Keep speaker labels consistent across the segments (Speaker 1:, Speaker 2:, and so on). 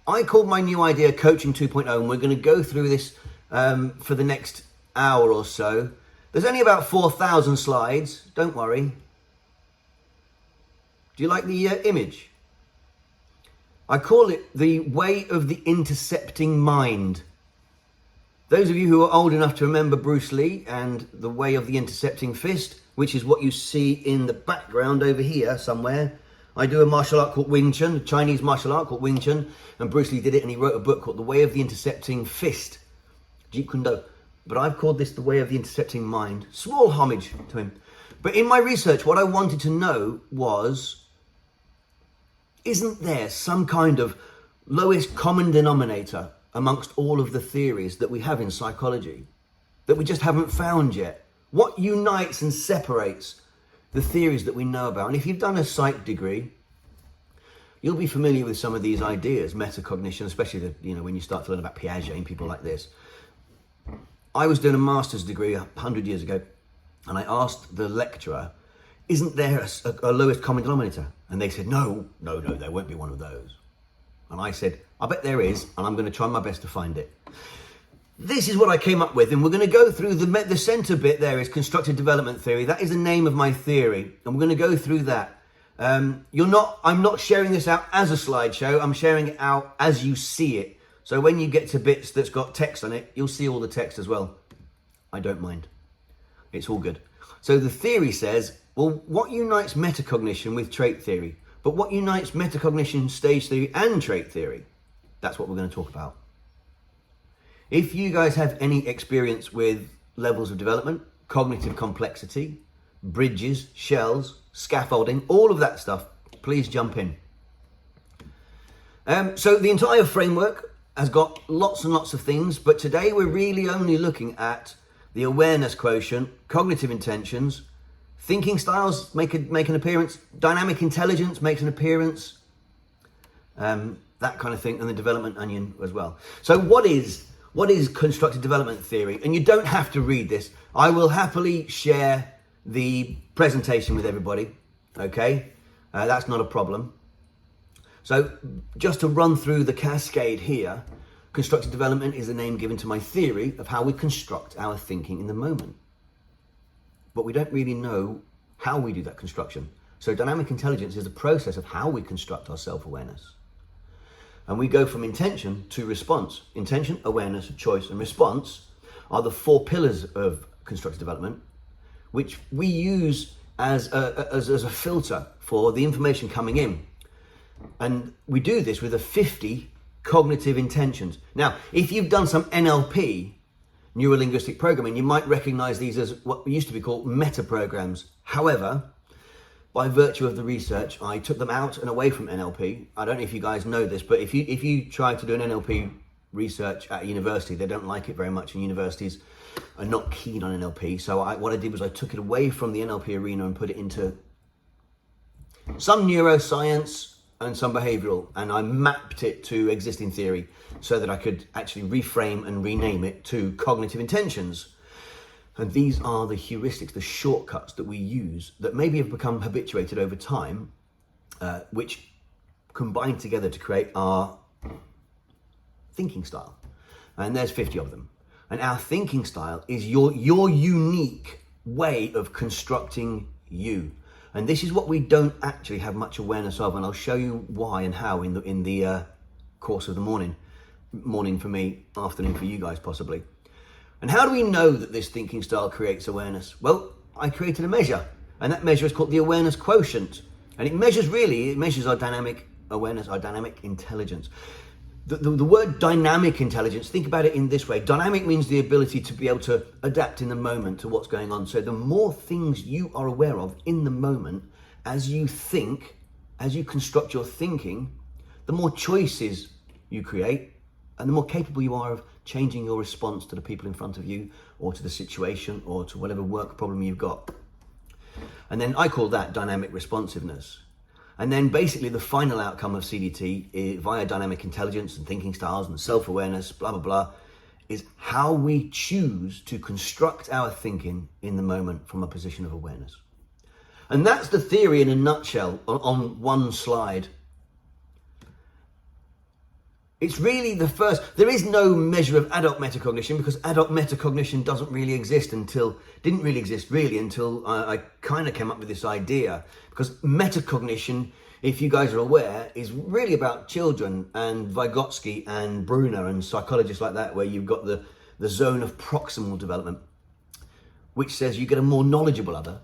Speaker 1: I called my new idea Coaching 2.0, and we're going to go through this for the next hour or so. There's only about 4,000 slides, don't worry. Do you like the image? I call it the way of the intercepting mind. Those of you who are old enough to remember Bruce Lee and the way of the intercepting fist, which is what you see in the background over here somewhere. I do a martial art called Wing Chun, a Chinese martial art called Wing Chun, and Bruce Lee did it, and he wrote a book called The Way of the Intercepting Fist, Jeet Kune Do. But I've called this The Way of the Intercepting Mind. Small homage to him. But in my research, what I wanted to know was, isn't there some kind of lowest common denominator amongst all of the theories that we have in psychology that we just haven't found yet? What unites and separates the theories that we know about? And if you've done a psych degree, you'll be familiar with some of these ideas, metacognition, especially when you start to learn about Piaget and people like this. I was doing a master's degree 100 years ago, and I asked the lecturer, isn't there a lowest common denominator? And they said, no, there won't be one of those. And I said, I bet there is, and I'm going to try my best to find it. This is what I came up with, and we're going to go through the center bit there is constructive development theory. That is the name of my theory, and we're going to go through that. I'm not sharing this out as a slideshow. I'm sharing it out as you see it. So when you get to bits that's got text on it, you'll see all the text as well. I don't mind. It's all good. So the theory says, well, what unites metacognition with trait theory? But what unites metacognition, stage theory, and trait theory? That's what we're going to talk about. If you guys have any experience with levels of development, cognitive complexity, bridges, shells, scaffolding, all of that stuff, please jump in. So the entire framework has got lots and lots of things, but today we're really only looking at the awareness quotient, cognitive intentions, thinking styles make an appearance, dynamic intelligence makes an appearance, that kind of thing, and the development onion as well. So what is constructive development theory? And you don't have to read this. I will happily share the presentation with everybody, okay? That's not a problem. So just to run through the cascade here, constructive development is the name given to my theory of how we construct our thinking in the moment. But we don't really know how we do that construction. So dynamic intelligence is the process of how we construct our self-awareness. And we go from intention to response. Intention, awareness, choice, and response are the four pillars of constructive development, which we use as a filter for the information coming in. And we do this with 50 cognitive intentions. Now, if you've done some NLP, neuro-linguistic programming, you might recognize these as what used to be called meta programs. However, by virtue of the research, I took them out and away from NLP. I don't know if you guys know this, but if you try to do an NLP research at a university, they don't like it very much, and universities are not keen on NLP. So what I did was I took it away from the NLP arena and put it into some neuroscience and some behavioral, and I mapped it to existing theory so that I could actually reframe and rename it to cognitive intentions. And these are the heuristics, the shortcuts that we use that maybe have become habituated over time, which combine together to create our thinking style. And there's 50 of them. And our thinking style is your unique way of constructing you. And this is what we don't actually have much awareness of, and I'll show you why and how in the course of the morning for me, afternoon for you guys possibly. And how do we know that this thinking style creates awareness? Well, I created a measure, and that measure is called the awareness quotient, and it measures our dynamic awareness, our dynamic intelligence. The word dynamic intelligence, think about it in this way. Dynamic means the ability to be able to adapt in the moment to what's going on. So the more things you are aware of in the moment, as you think, as you construct your thinking, the more choices you create, and the more capable you are of changing your response to the people in front of you, or to the situation, or to whatever work problem you've got. And then I call that dynamic responsiveness. And then basically the final outcome of CDT via dynamic intelligence and thinking styles and self-awareness, blah, blah, blah, is how we choose to construct our thinking in the moment from a position of awareness. And that's the theory in a nutshell on one slide. It's really the first. There is no measure of adult metacognition because adult metacognition didn't really exist until I kind of came up with this idea. Because metacognition, if you guys are aware, is really about children and Vygotsky and Bruner and psychologists like that, where you've got the zone of proximal development, which says you get a more knowledgeable other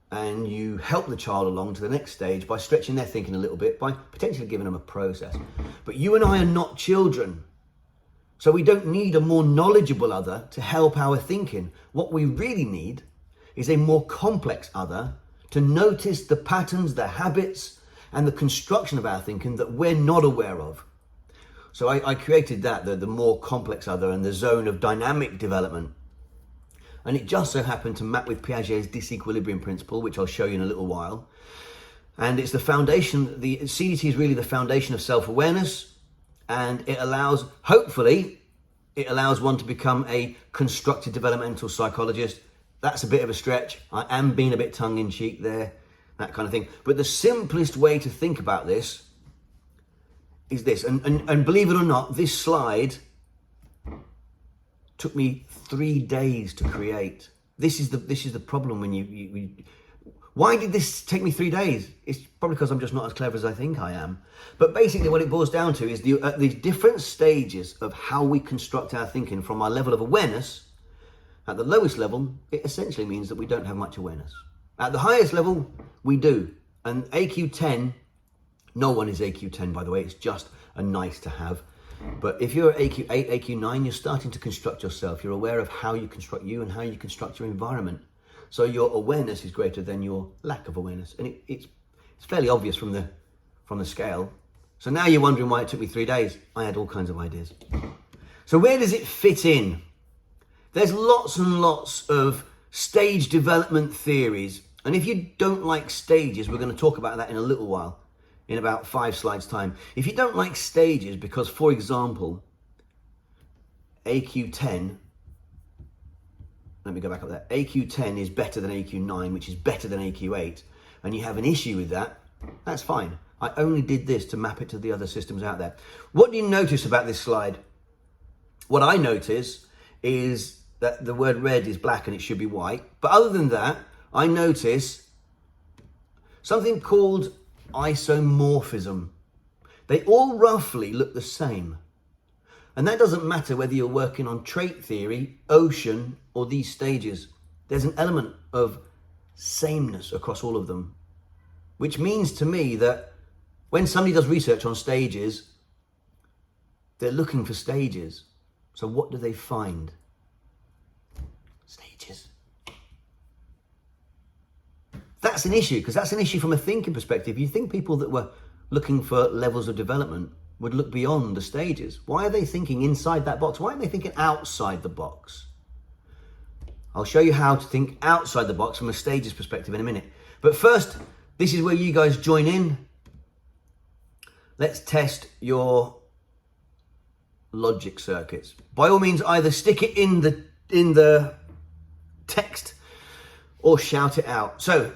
Speaker 1: and you help the child along to the next stage by stretching their thinking a little bit, by potentially giving them a process. But you and I are not children, so we don't need a more knowledgeable other to help our thinking. What we really need is a more complex other to notice the patterns, the habits, and the construction of our thinking that we're not aware of. So I created that, the more complex other and the zone of dynamic development. And it just so happened to map with Piaget's disequilibrium principle, which I'll show you in a little while. And it's the foundation, the CDT is really the foundation of self-awareness, and it allows, hopefully, it allows one to become a constructive developmental psychologist. That's a bit of a stretch. I am being a bit tongue-in-cheek there, that kind of thing. But the simplest way to think about this is this. And believe it or not, this slide took me 3 days to create. This is the problem when you why did this take me 3 days? It's probably because I'm just not as clever as I think I am. But basically what it boils down to is the different stages of how we construct our thinking from our level of awareness. At the lowest level, it essentially means that we don't have much awareness. At the highest level, we do. And AQ10, no one is AQ10, by the way, it's just a nice to have. But if you're AQ8, AQ9, you're starting to construct yourself. You're aware of how you construct you and how you construct your environment. So your awareness is greater than your lack of awareness. And it's fairly obvious from the scale. So now you're wondering why it took me 3 days. I had all kinds of ideas. So where does it fit in? There's lots and lots of stage development theories. And if you don't like stages, we're going to talk about that in a little while, in about 5 slides time. If you don't like stages because, for example, AQ10, let me go back up there, AQ10 is better than AQ9, which is better than AQ8, and you have an issue with that, that's fine. I only did this to map it to the other systems out there. What do you notice about this slide? What I notice is that the word red is black and it should be white. But other than that, I notice something called isomorphism. They all roughly look the same. And that doesn't matter whether you're working on trait theory, ocean, or these stages. There's an element of sameness across all of them, which means to me that when somebody does research on stages, they're looking for stages. So what do they find? Stages. That's an issue, because that's an issue from a thinking perspective. You think people that were looking for levels of development would look beyond the stages. Why are they thinking inside that box? Why aren't they thinking outside the box? I'll show you how to think outside the box from a stages perspective in a minute. But first, this is where you guys join in. Let's test your logic circuits. By all means, either stick it in the text or shout it out. So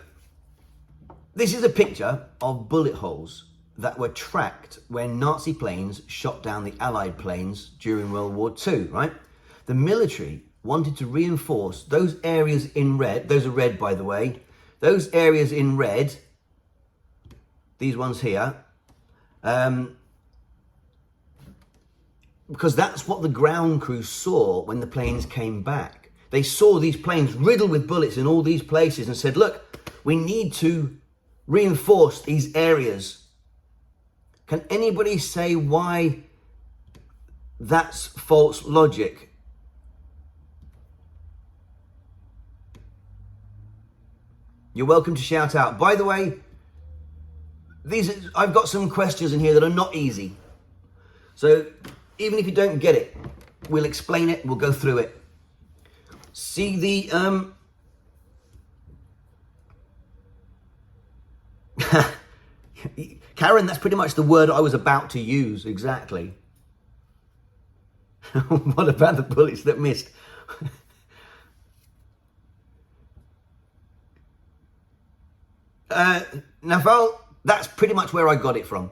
Speaker 1: this is a picture of bullet holes that were tracked when Nazi planes shot down the Allied planes during World War II, right? The military wanted to reinforce those areas in red. Those are red, by the way. Those areas in red, these ones here, because that's what the ground crew saw when the planes came back. They saw these planes riddled with bullets in all these places and said, look, we need to reinforce these areas. Can anybody say why that's false logic? You're welcome to shout out. By the way, I've got some questions in here that are not easy. So even if you don't get it, we'll explain it, we'll go through it. See the Karen, that's pretty much the word I was about to use, exactly. What about the bullets that missed? Naval, that's pretty much where I got it from.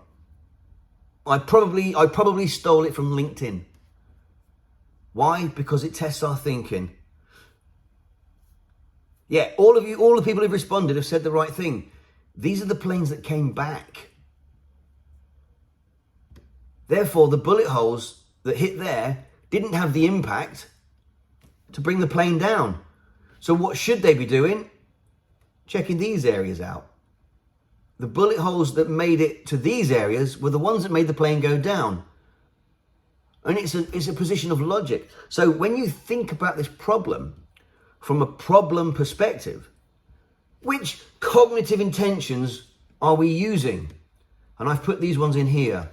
Speaker 1: I probably stole it from LinkedIn. Why? Because it tests our thinking. Yeah, all the people who've responded have said the right thing. These are the planes that came back. Therefore, the bullet holes that hit there didn't have the impact to bring the plane down. So what should they be doing? Checking these areas out. The bullet holes that made it to these areas were the ones that made the plane go down. And it's a position of logic. So when you think about this problem from a problem perspective, which cognitive intentions are we using? And I've put these ones in here.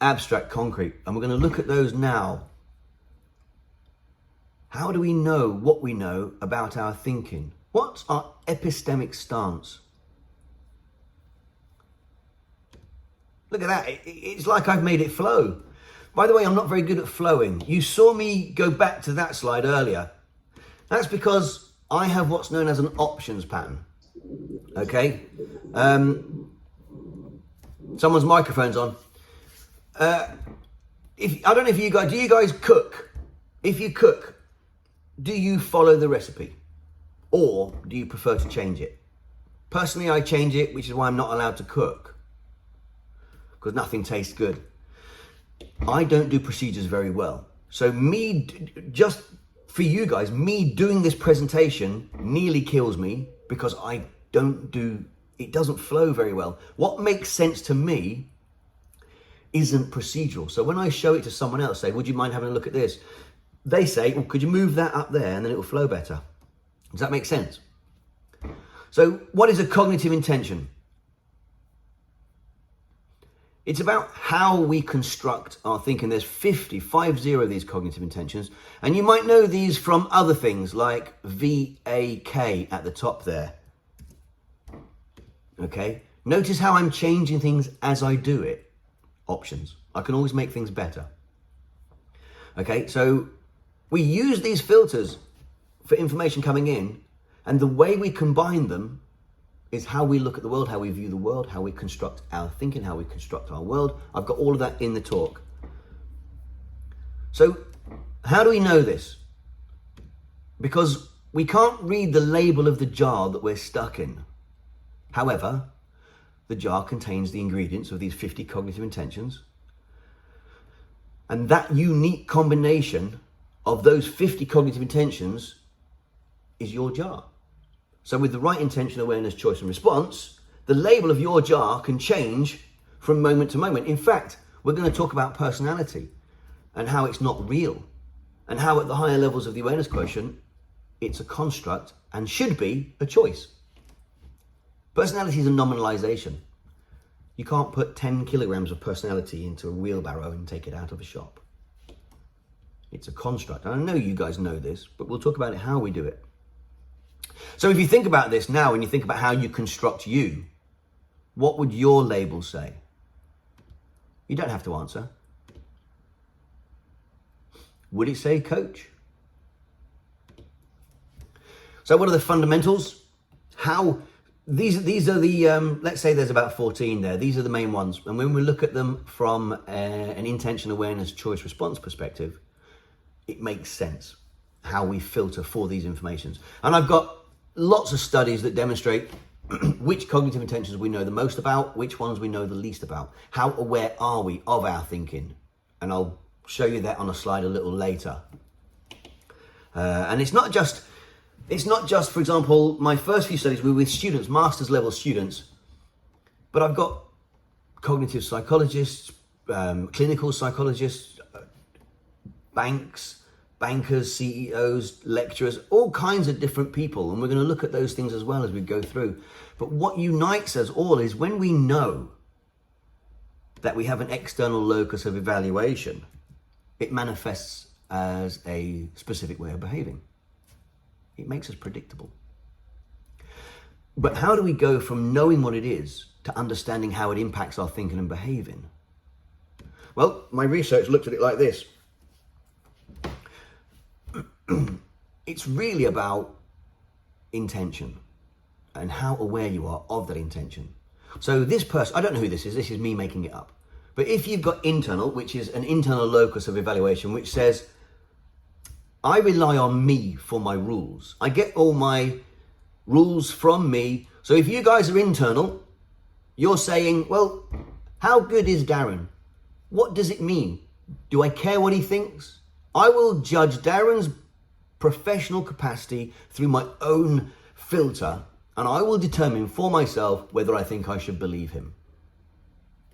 Speaker 1: Abstract, concrete. And we're going to look at those now. How do we know what we know about our thinking? What's our epistemic stance? Look at that. It's like I've made it flow. By the way, I'm not very good at flowing. You saw me go back to that slide earlier. That's because I have what's known as an options pattern. Okay? Someone's microphone's on. I don't know if you guys, do you guys cook? If you cook, do you follow the recipe? Or do you prefer to change it? Personally, I change it, which is why I'm not allowed to cook. Because nothing tastes good. I don't do procedures very well. So just for you guys, me doing this presentation nearly kills me because it doesn't flow very well. What makes sense to me isn't procedural. So when I show it to someone else, say, would you mind having a look at this? They say, well, could you move that up there and then it will flow better? Does that make sense? So what is a cognitive intention? It's about how we construct our thinking. There's 50 of these cognitive intentions. And you might know these from other things like VAK at the top there. Okay? Notice how I'm changing things as I do it. Options. I can always make things better. Okay, so we use these filters for information coming in, and the way we combine them is how we look at the world, how we view the world, how we construct our thinking, how we construct our world. I've got all of that in the talk. So how do we know this? Because we can't read the label of the jar that we're stuck in. However, the jar contains the ingredients of these 50 cognitive intentions. And that unique combination of those 50 cognitive intentions is your jar. So with the right intention, awareness, choice, and response, the label of your jar can change from moment to moment. In fact, we're going to talk about personality and how it's not real, and how at the higher levels of the awareness quotient, it's a construct and should be a choice. Personality is a nominalization. You can't put 10 kilograms of personality into a wheelbarrow and take it out of a shop. It's a construct. And I know you guys know this, but we'll talk about it, how we do it. So if you think about this now and you think about how you construct you, what would your label say? You don't have to answer. Would it say coach? So what are the fundamentals? These are the, let's say there's about 14 there. These are the main ones. And when we look at them from an intention, awareness, choice, response perspective, it makes sense how we filter for these informations. And I've got lots of studies that demonstrate which cognitive intentions we know the most about, which ones we know the least about. How aware are we of our thinking? And I'll show you that on a slide a little later. And it's not just, for example, my first few studies were with students, master's level students, but I've got cognitive psychologists, clinical psychologists, bankers, CEOs, lecturers, all kinds of different people. And we're going to look at those things as well as we go through. But what unites us all is when we know that we have an external locus of evaluation, it manifests as a specific way of behaving. It makes us predictable. But how do we go from knowing what it is to understanding how it impacts our thinking and behaving? Well, my research looked at it like this. It's really about intention and how aware you are of that intention. So this person, I don't know who this is me making it up, But if you've got internal, which is an internal locus of evaluation, which says, I rely on me for my rules. I get all my rules from me. So if you guys are internal, you're saying, well, how good is Darren? What does it mean? Do I care what he thinks? I will judge Darren's professional capacity through my own filter, and I will determine for myself whether I think I should believe him.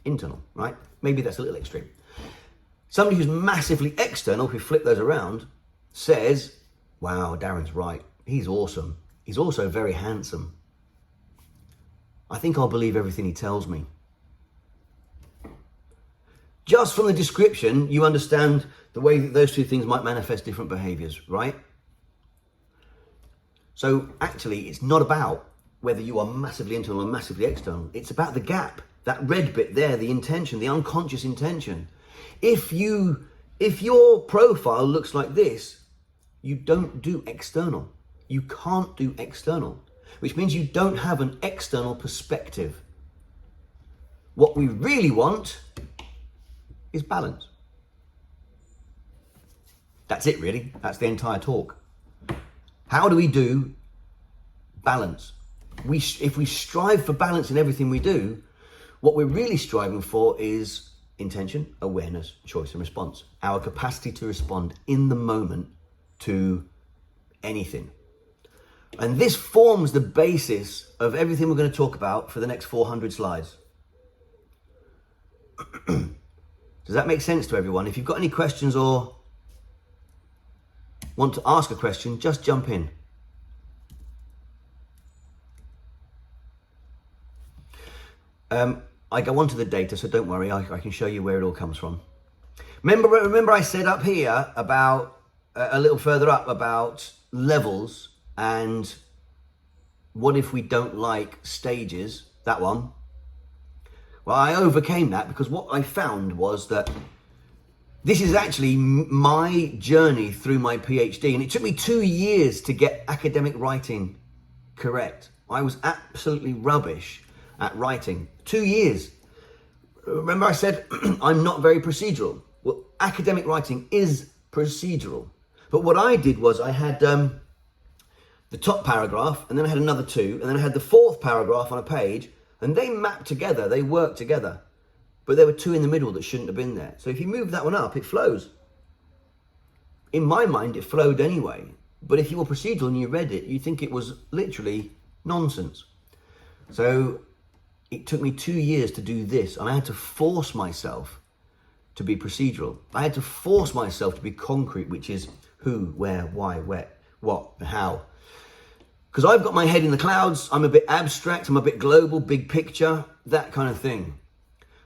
Speaker 1: Internal, right? Maybe that's a little extreme. Somebody who's massively external, if we flip those around, says, wow, Darren's right. He's awesome. He's also very handsome. I think I'll believe everything he tells me. Just from the description, you understand the way that those two things might manifest different behaviors, right? So actually, it's not about whether you are massively internal or massively external. It's about the gap, that red bit there, the intention, the unconscious intention. If your profile looks like this, you don't do external. You can't do external, which means you don't have an external perspective. What we really want is balance. That's it, really. That's the entire talk. How do we do balance? If we strive for balance in everything we do, what we're really striving for is intention, awareness, choice, and response. Our capacity to respond in the moment to anything. And this forms the basis of everything we're going to talk about for the next 400 slides. Does that make sense to everyone? If you've got any questions or want to ask a question, just jump in. I go on to the data, so don't worry, I can show you where it all comes from. Remember I said up here about, a little further up, about levels and what if we don't like stages, that one. Well, I overcame that because what I found was that this is actually my journey through my PhD, and it took me 2 years to get academic writing correct. I was absolutely rubbish at writing. 2 years. Remember I said I'm not very procedural. Well, academic writing is procedural. But what I did was I had the top paragraph, and then I had another two, and then I had the fourth paragraph on a page, and they mapped together, they worked together. But there were two in the middle that shouldn't have been there. So if you move that one up, it flows. In my mind, it flowed anyway. But if you were procedural and you read it, you think it was literally nonsense. So it took me 2 years to do this, and I had to force myself to be procedural. I had to force myself to be concrete, which is who, where, why, where, what, and how. Because I've got my head in the clouds, I'm a bit abstract, I'm a bit global, big picture, that kind of thing.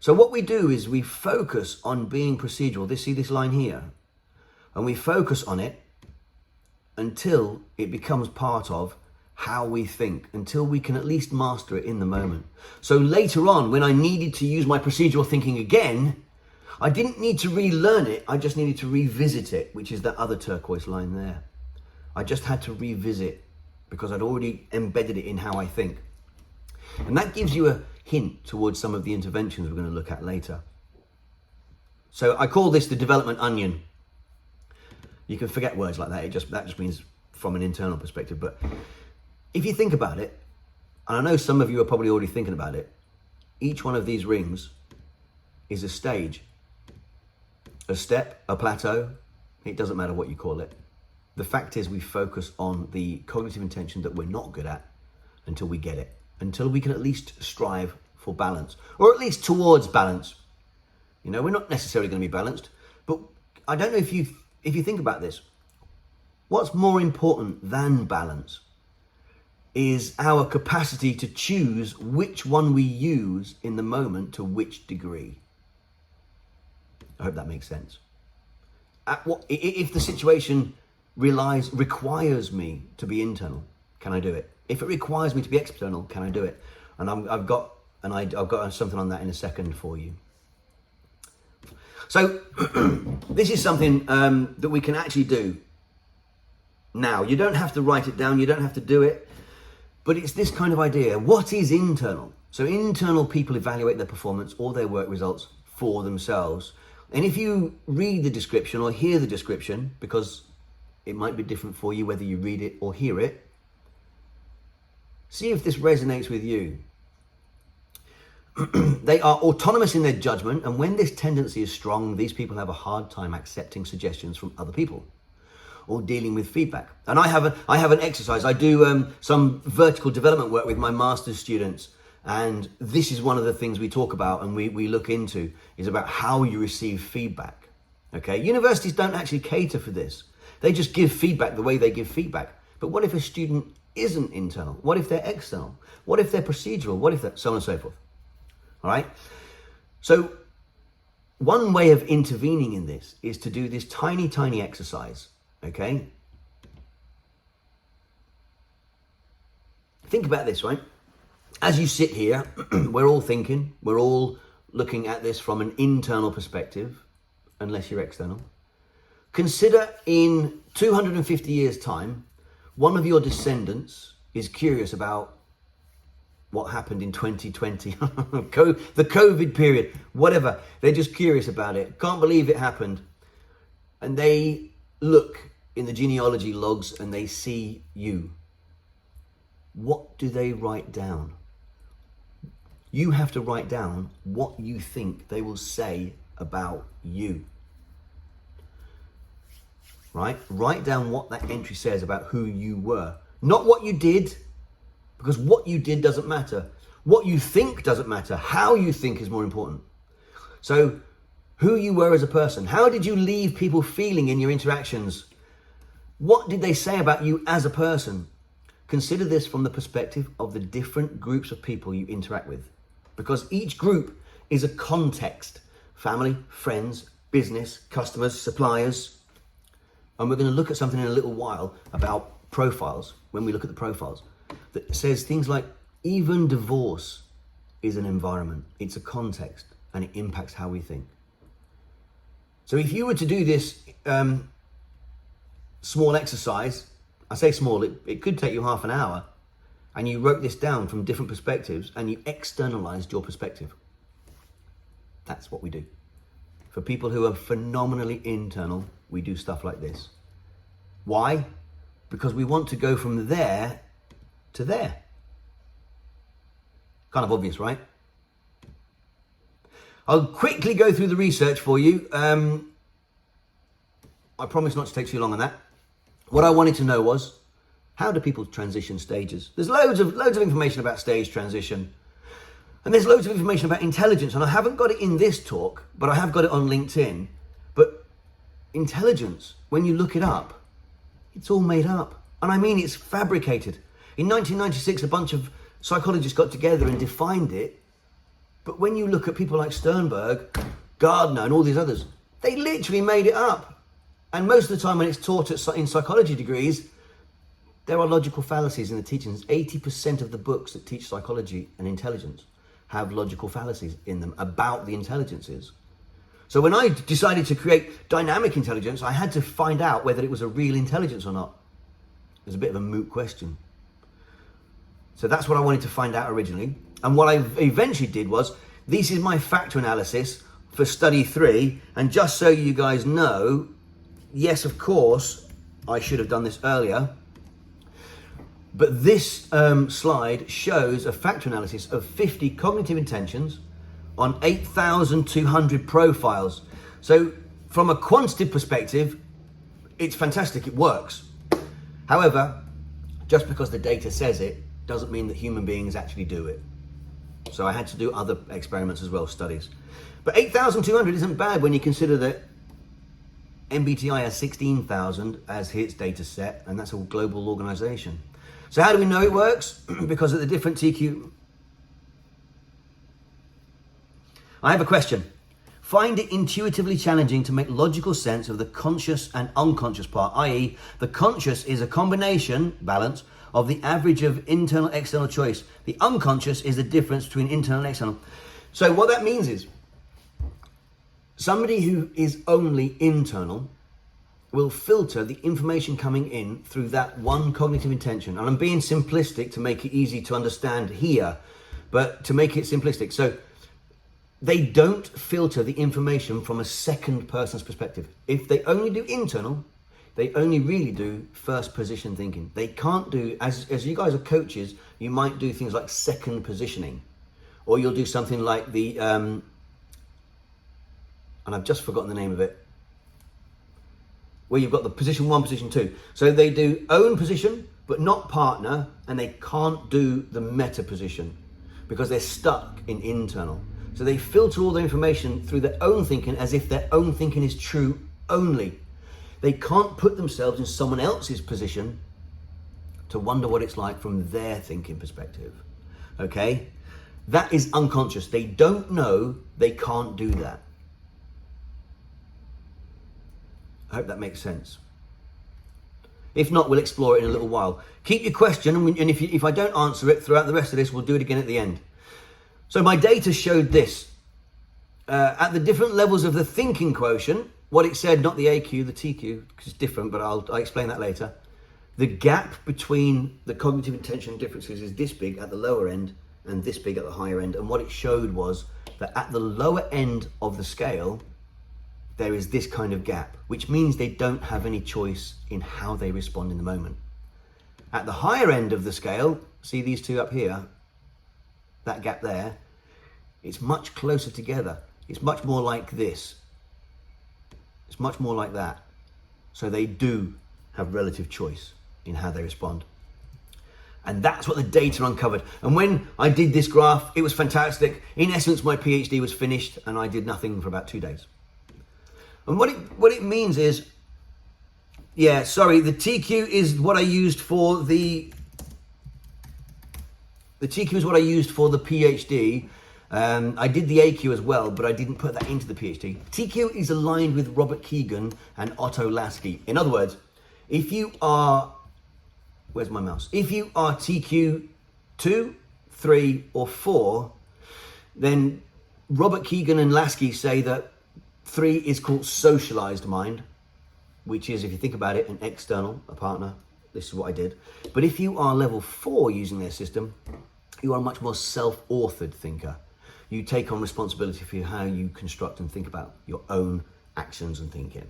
Speaker 1: So what we do is we focus on being procedural. See this line here? And we focus on it until it becomes part of how we think, until we can at least master it in the moment. So later on, when I needed to use my procedural thinking again, I didn't need to relearn it, I just needed to revisit it, which is that other turquoise line there. I just had to revisit because I'd already embedded it in how I think. And that gives you a hint towards some of the interventions we're going to look at later. So I call this the development onion. You can forget words like that. That just means from an internal perspective. But if you think about it, and I know some of you are probably already thinking about it, each one of these rings is a stage, a step, a plateau. It doesn't matter what you call it. The fact is we focus on the cognitive intention that we're not good at until we get it, until we can at least strive for balance, or at least towards balance. You know, we're not necessarily going to be balanced, but I don't know if you think about this, what's more important than balance is our capacity to choose which one we use in the moment to which degree. I hope that makes sense. If the situation requires me to be internal, can I do it? If it requires me to be external, can I do it? And I've got something on that in a second for you. So this is something that we can actually do now. You don't have to write it down, you don't have to do it, but it's this kind of idea. What is internal? So internal people evaluate their performance or their work results for themselves. And if you read the description or hear the description, because it might be different for you whether you read it or hear it, see if this resonates with you. They are autonomous in their judgment, and when this tendency is strong, these people have a hard time accepting suggestions from other people or dealing with feedback. And I have an exercise. I do some vertical development work with my master's students, and this is one of the things we talk about and we look into, is about how you receive feedback. Okay, universities don't actually cater for this. They just give feedback the way they give feedback. But what if a student isn't internal? What if they're external? What if they're procedural? What if they're so on and so forth? All right. So one way of intervening in this is to do this tiny, tiny exercise. Okay. Think about this, right? As you sit here, we're all thinking, we're all looking at this from an internal perspective, unless you're external. Consider in 250 years' time, one of your descendants is curious about what happened in 2020, the COVID period, whatever. They're just curious about it. Can't believe it happened. And they look in the genealogy logs and they see you. What do they write down? You have to write down what you think they will say about you. Right? Write down what that entry says about who you were. Not what you did, because what you did doesn't matter. What you think doesn't matter. How you think is more important. So, who you were as a person. How did you leave people feeling in your interactions? What did they say about you as a person? Consider this from the perspective of the different groups of people you interact with. Because each group is a context. Family, friends, business, customers, suppliers. And we're going to look at something in a little while about profiles, when we look at the profiles, that says things like, even divorce is an environment, it's a context, and it impacts how we think. So if you were to do this small exercise, I say small, it could take you half an hour, and you wrote this down from different perspectives, and you externalized your perspective. That's what we do. For people who are phenomenally internal, we do stuff like this. Why? Because we want to go from there to there. Kind of obvious, right? I'll quickly go through the research for you. I promise not to take too long on that. What I wanted to know was, how do people transition stages? There's loads of information about stage transition. And there's loads of information about intelligence. And I haven't got it in this talk, but I have got it on LinkedIn. But intelligence, when you look it up, it's all made up. And I mean, it's fabricated. In 1996, a bunch of psychologists got together and defined it. But when you look at people like Sternberg, Gardner, and all these others, they literally made it up. And most of the time when it's taught in psychology degrees, there are logical fallacies in the teachings. 80% of the books that teach psychology and intelligence have logical fallacies in them about the intelligences. So when I decided to create dynamic intelligence, I had to find out whether it was a real intelligence or not. It was a bit of a moot question. So that's what I wanted to find out originally. And what I eventually did was, this is my factor analysis for study 3. And just so you guys know, yes, of course, I should have done this earlier. But this slide shows a factor analysis of 50 cognitive intentions on 8,200 profiles. So from a quantitative perspective, it's fantastic, it works. However, just because the data says it, doesn't mean that human beings actually do it. So I had to do other experiments as well, studies. But 8,200 isn't bad when you consider that MBTI has 16,000 as its data set, and that's a global organization. So how do we know it works? Because at the different TQ... I have a question. Find it intuitively challenging to make logical sense of the conscious and unconscious part, i.e. the conscious is a combination, balance, of the average of internal, external choice. The unconscious is the difference between internal and external. So what that means is, somebody who is only internal will filter the information coming in through that one cognitive intention. And I'm being simplistic to make it easy to understand here, but to make it simplistic. So they don't filter the information from a second person's perspective. If they only do internal, they only really do first position thinking. They can't do, as you guys are coaches, you might do things like second positioning, or you'll do something like the, and I've just forgotten the name of it, where you've got the position 1, position 2. So they do own position, but not partner, and they can't do the meta position because they're stuck in internal. So they filter all the information through their own thinking as if their own thinking is true only. They can't put themselves in someone else's position to wonder what it's like from their thinking perspective. Okay? That is unconscious. They don't know they can't do that. I hope that makes sense. If not, we'll explore it in a little while. Keep your question, and if I don't answer it throughout the rest of this, we'll do it again at the end. So my data showed this. At the different levels of the thinking quotient, what it said, not the AQ, the TQ, because it's different, but I'll explain that later. The gap between the cognitive intention differences is this big at the lower end and this big at the higher end. And what it showed was that at the lower end of the scale, there is this kind of gap, which means they don't have any choice in how they respond in the moment. At the higher end of the scale, see these two up here, that gap there, it's much closer together. It's much more like this. It's much more like that. So they do have relative choice in how they respond. And that's what the data uncovered. And when I did this graph, it was fantastic. In essence, my PhD was finished and I did nothing for about 2 days. And what it means is, the TQ is what I used for the TQ is what I used for the PhD. I did the AQ as well, but I didn't put that into the PhD. TQ is aligned with Robert Keegan and Otto Lasky. In other words, if you are, where's my mouse? If you are TQ 2, 3, or 4, then Robert Keegan and Lasky say that 3 is called socialized mind, which is, if you think about it, an external, a partner. This is what I did. But if you are level 4 using their system, you are a much more self-authored thinker. You take on responsibility for how you construct and think about your own actions and thinking.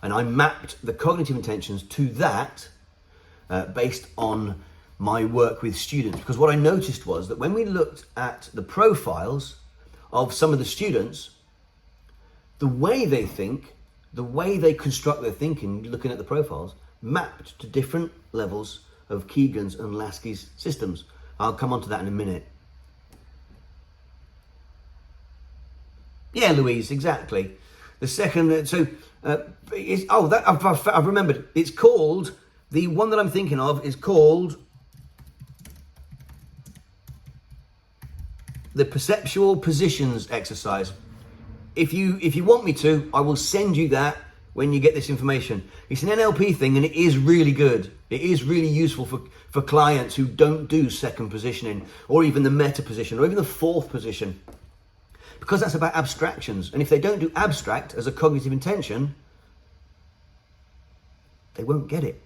Speaker 1: And I mapped the cognitive intentions to that based on my work with students. Because what I noticed was that when we looked at the profiles of some of the students, the way they think, the way they construct their thinking, looking at the profiles, mapped to different levels of Keegan's and Lasky's systems. I'll come on to that in a minute. Yeah, Louise, exactly. The second, I've remembered. It's called, the one that I'm thinking of is called the perceptual positions exercise. If you want me to, I will send you that when you get this information. It's an NLP thing and it is really good. It is really useful for clients who don't do second positioning or even the meta position or even the fourth position, because that's about abstractions. And if they don't do abstract as a cognitive intention, they won't get it.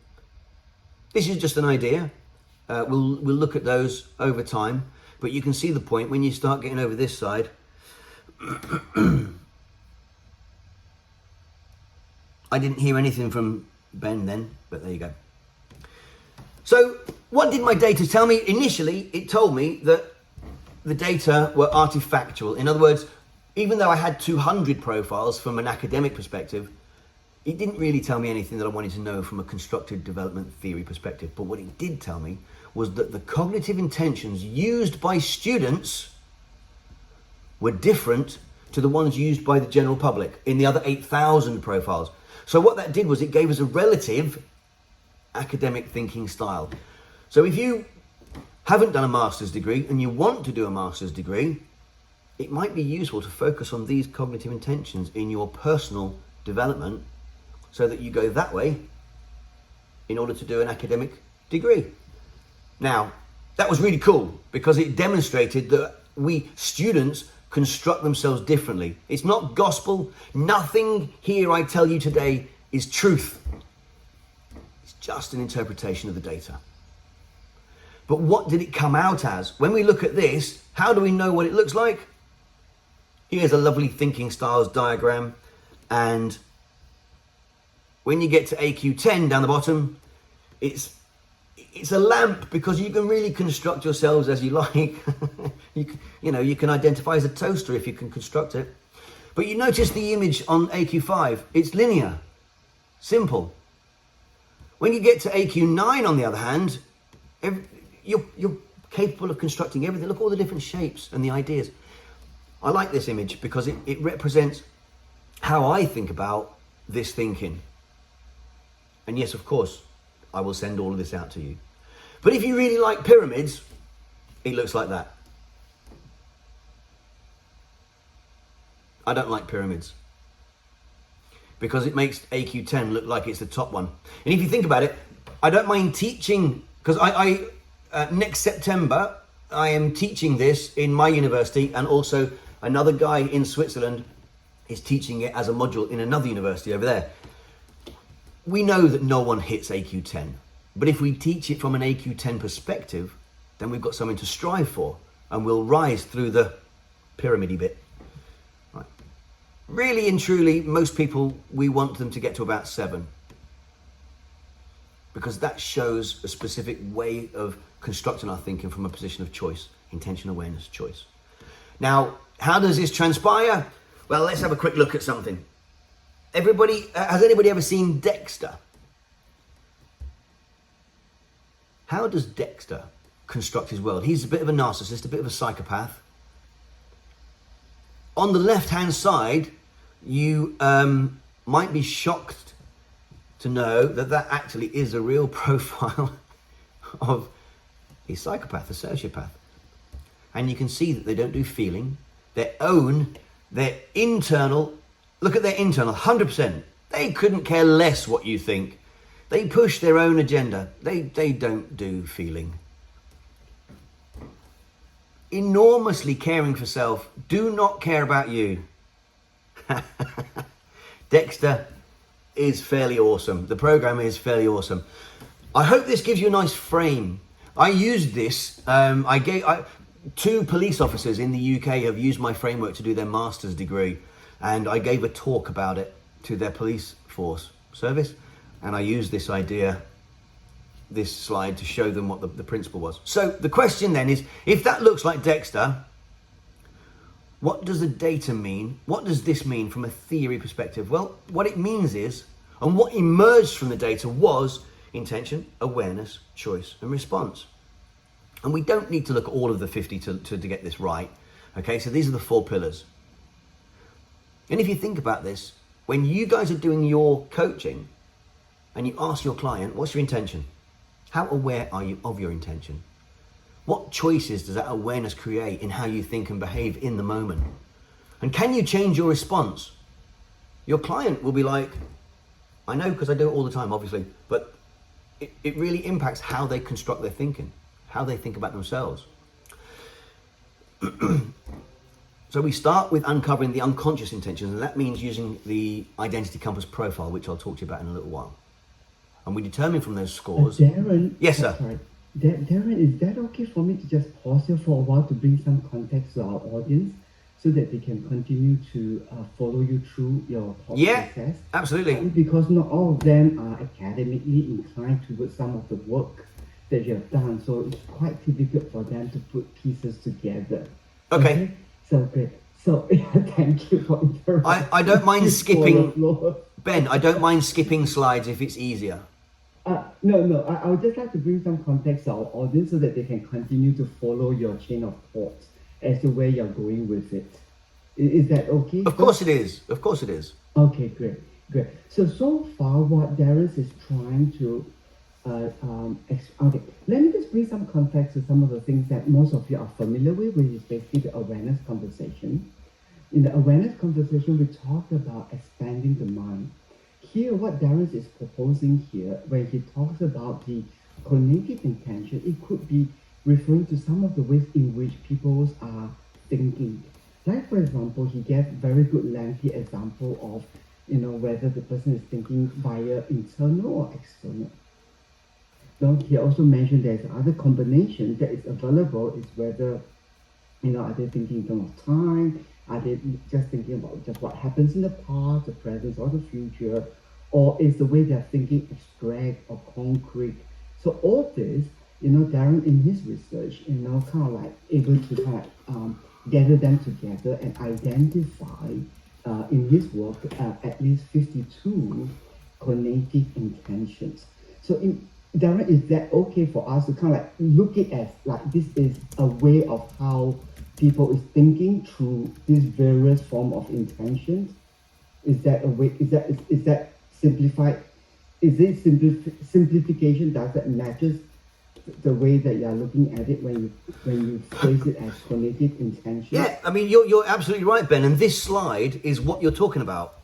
Speaker 1: This is just an idea. We'll look at those over time, but you can see the point when you start getting over this side. I didn't hear anything from Ben then, but there you go. So what did my data tell me? Initially, it told me that the data were artifactual. In other words, even though I had 200 profiles from an academic perspective, it didn't really tell me anything that I wanted to know from a constructed development theory perspective. But what it did tell me was that the cognitive intentions used by students were different to the ones used by the general public in the other 8,000 profiles. So what that did was it gave us a relative academic thinking style. So if you haven't done a master's degree and you want to do a master's degree, it might be useful to focus on these cognitive intentions in your personal development so that you go that way in order to do an academic degree. Now, that was really cool because it demonstrated that we students construct themselves differently. It's not gospel. Nothing here I tell you today is truth. It's just an interpretation of the data. But what did it come out as? When we look at this, how do we know what it looks like? Here's a lovely thinking styles diagram, and when you get to AQ10 down the bottom, it's a lamp, because you can really construct yourselves as you like. you can identify as a toaster if you can construct it. But you notice the image on AQ5, it's linear, simple. When you get to AQ9, on the other hand, you're capable of constructing everything. Look at all the different shapes and the ideas. I like this image because it represents how I think about this thinking. And yes, of course, I will send all of this out to you. But if you really like pyramids, it looks like that. I don't like pyramids because it makes AQ10 look like it's the top one. And if you think about it, I don't mind teaching, because I next September, I am teaching this in my university, and also another guy in Switzerland is teaching it as a module in another university over there. We know that no one hits AQ10, but if we teach it from an AQ10 perspective, then we've got something to strive for, and we'll rise through the pyramidy bit. Right. Really and truly, most people, we want them to get to about 7, because that shows a specific way of constructing our thinking from a position of choice, intention, awareness, choice. Now, how does this transpire? Well, let's have a quick look at something. Has anybody ever seen Dexter? How does Dexter construct his world? He's a bit of a narcissist, a bit of a psychopath. On the left-hand side, you might be shocked to know that actually is a real profile of a psychopath, a sociopath. And you can see that they don't do feeling. Their internal, look at their internal, 100%. They couldn't care less what you think. They push their own agenda. They don't do feeling. Enormously caring for self, do not care about you. Dexter is fairly awesome. The program is fairly awesome. I hope this gives you a nice frame. I used this, 2 police officers in the UK have used my framework to do their master's degree, and I gave a talk about it to their police force service, and I used this idea, this slide, to show them what the principle was. So the question then is, if that looks like Dexter, what does the data mean? What does this mean from a theory perspective? Well, what it means is, and what emerged from the data was intention, awareness, choice, and response. And we don't need to look at all of the 50 to get this right. Okay, so these are the 4 pillars. And if you think about this, when you guys are doing your coaching and you ask your client, what's your intention? How aware are you of your intention? What choices does that awareness create in how you think and behave in the moment? And can you change your response? Your client will be like, I know, because I do it all the time, obviously, but it really impacts how they construct their thinking, how they think about themselves. So we start with uncovering the unconscious intentions, and that means using the identity compass profile, which I'll talk to you about in a little while. And we determine from those scores.
Speaker 2: Darren,
Speaker 1: yes, sir.
Speaker 2: Sorry. Darren, is that okay for me to just pause here for a while to bring some context to our audience so that they can continue to follow you through your thought process?
Speaker 1: Absolutely.
Speaker 2: Because not all of them are academically inclined towards some of the work that you have done, so it's quite difficult for them to put pieces together.
Speaker 1: Okay.
Speaker 2: So great. So thank you for interrupting.
Speaker 1: I don't mind skipping, Ben, I don't mind skipping slides if it's easier.
Speaker 2: No, I would just like to bring some context to our audience so that they can continue to follow your chain of thought as to where you're going with it. Is that okay?
Speaker 1: Of course it is. Of course it is.
Speaker 2: Okay, great. So far what Darius is trying to okay, let me just bring some context to some of the things that most of you are familiar with, which is basically the awareness conversation. In the awareness conversation, we talked about expanding the mind. Here, what Darius is proposing here, when he talks about the cognitive intention, it could be referring to some of the ways in which people are thinking. Like, for example, he gave very good lengthy example of, whether the person is thinking via internal or external. Then he also mentioned there's other combination that is available, is whether, are they thinking in terms of time, Are they just thinking about just what happens in the past, the present, or the future? Or is the way they're thinking abstract or concrete? So all this, Darren in his research, kind of like able to kind of gather them together and identify in his work at least 52 cognitive intentions. So Darren, is that okay for us to kind of like look it as like this is a way of how people is thinking through these various form of intentions? Is that a way? Is that simplified? Is it simplification? Does that matches the way that you are looking at it when you phrase it as cognitive intention?
Speaker 1: Yeah, I mean, you're absolutely right, Ben. And this slide is what you're talking about.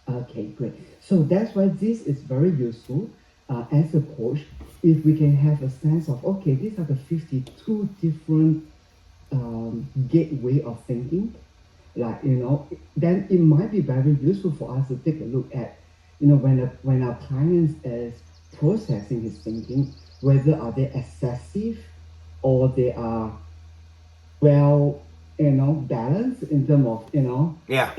Speaker 2: Okay, great. So that's why this is very useful as a coach. If we can have a sense of, okay, these are the 52 different gateway of thinking, like, then it might be very useful for us to take a look at, when our clients is processing his thinking, whether are they excessive or they are well, balanced in terms of,
Speaker 1: Yeah,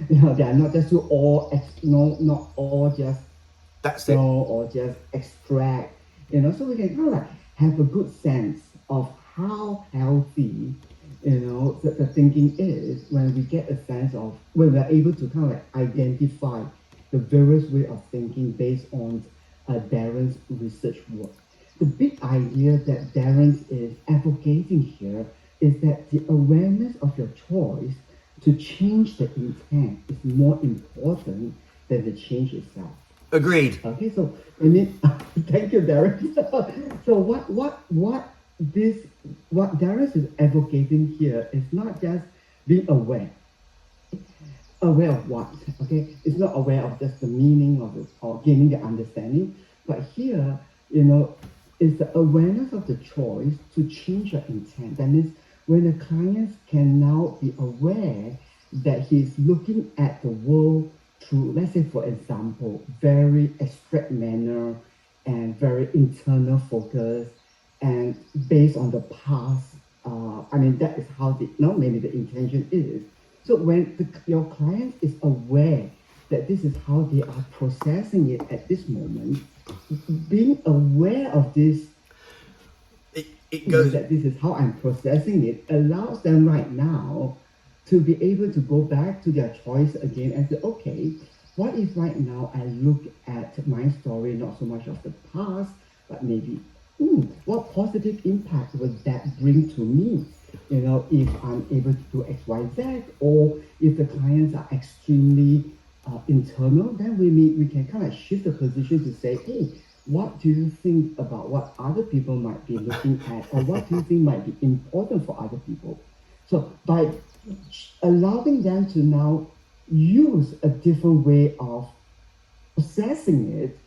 Speaker 2: they are not just all, not all just
Speaker 1: that's it.
Speaker 2: or just extract, so we can kind of like have a good sense of how healthy, the thinking is when we get a sense of, when we're able to kind of like identify the various way of thinking based on Darren's research work. The big idea that Darren is advocating here is that the awareness of your choice to change the intent is more important than the change itself.
Speaker 1: Agreed.
Speaker 2: Okay, so thank you, Darren. So what Darren is advocating here is not just being aware. Aware of what? Okay, it's not aware of just the meaning of it or gaining the understanding, but here, is the awareness of the choice to change your intent. That means when the client can now be aware that he's looking at the world through, let's say, for example, very abstract manner and very internal focus and based on the past. That is how maybe the intention is. So when your client is aware that this is how they are processing it at this moment, being aware of this,
Speaker 1: it goes.
Speaker 2: that this is how I'm processing it, allows them right now to be able to go back to their choice again and say, okay, what if right now I look at my story, not so much of the past, but maybe, what positive impact would that bring to me? If I'm able to do X, Y, Z, or if the clients are extremely internal, then we can kind of shift the position to say, hey, what do you think about what other people might be looking at, or what do you think might be important for other people? So by allowing them to now use a different way of processing it,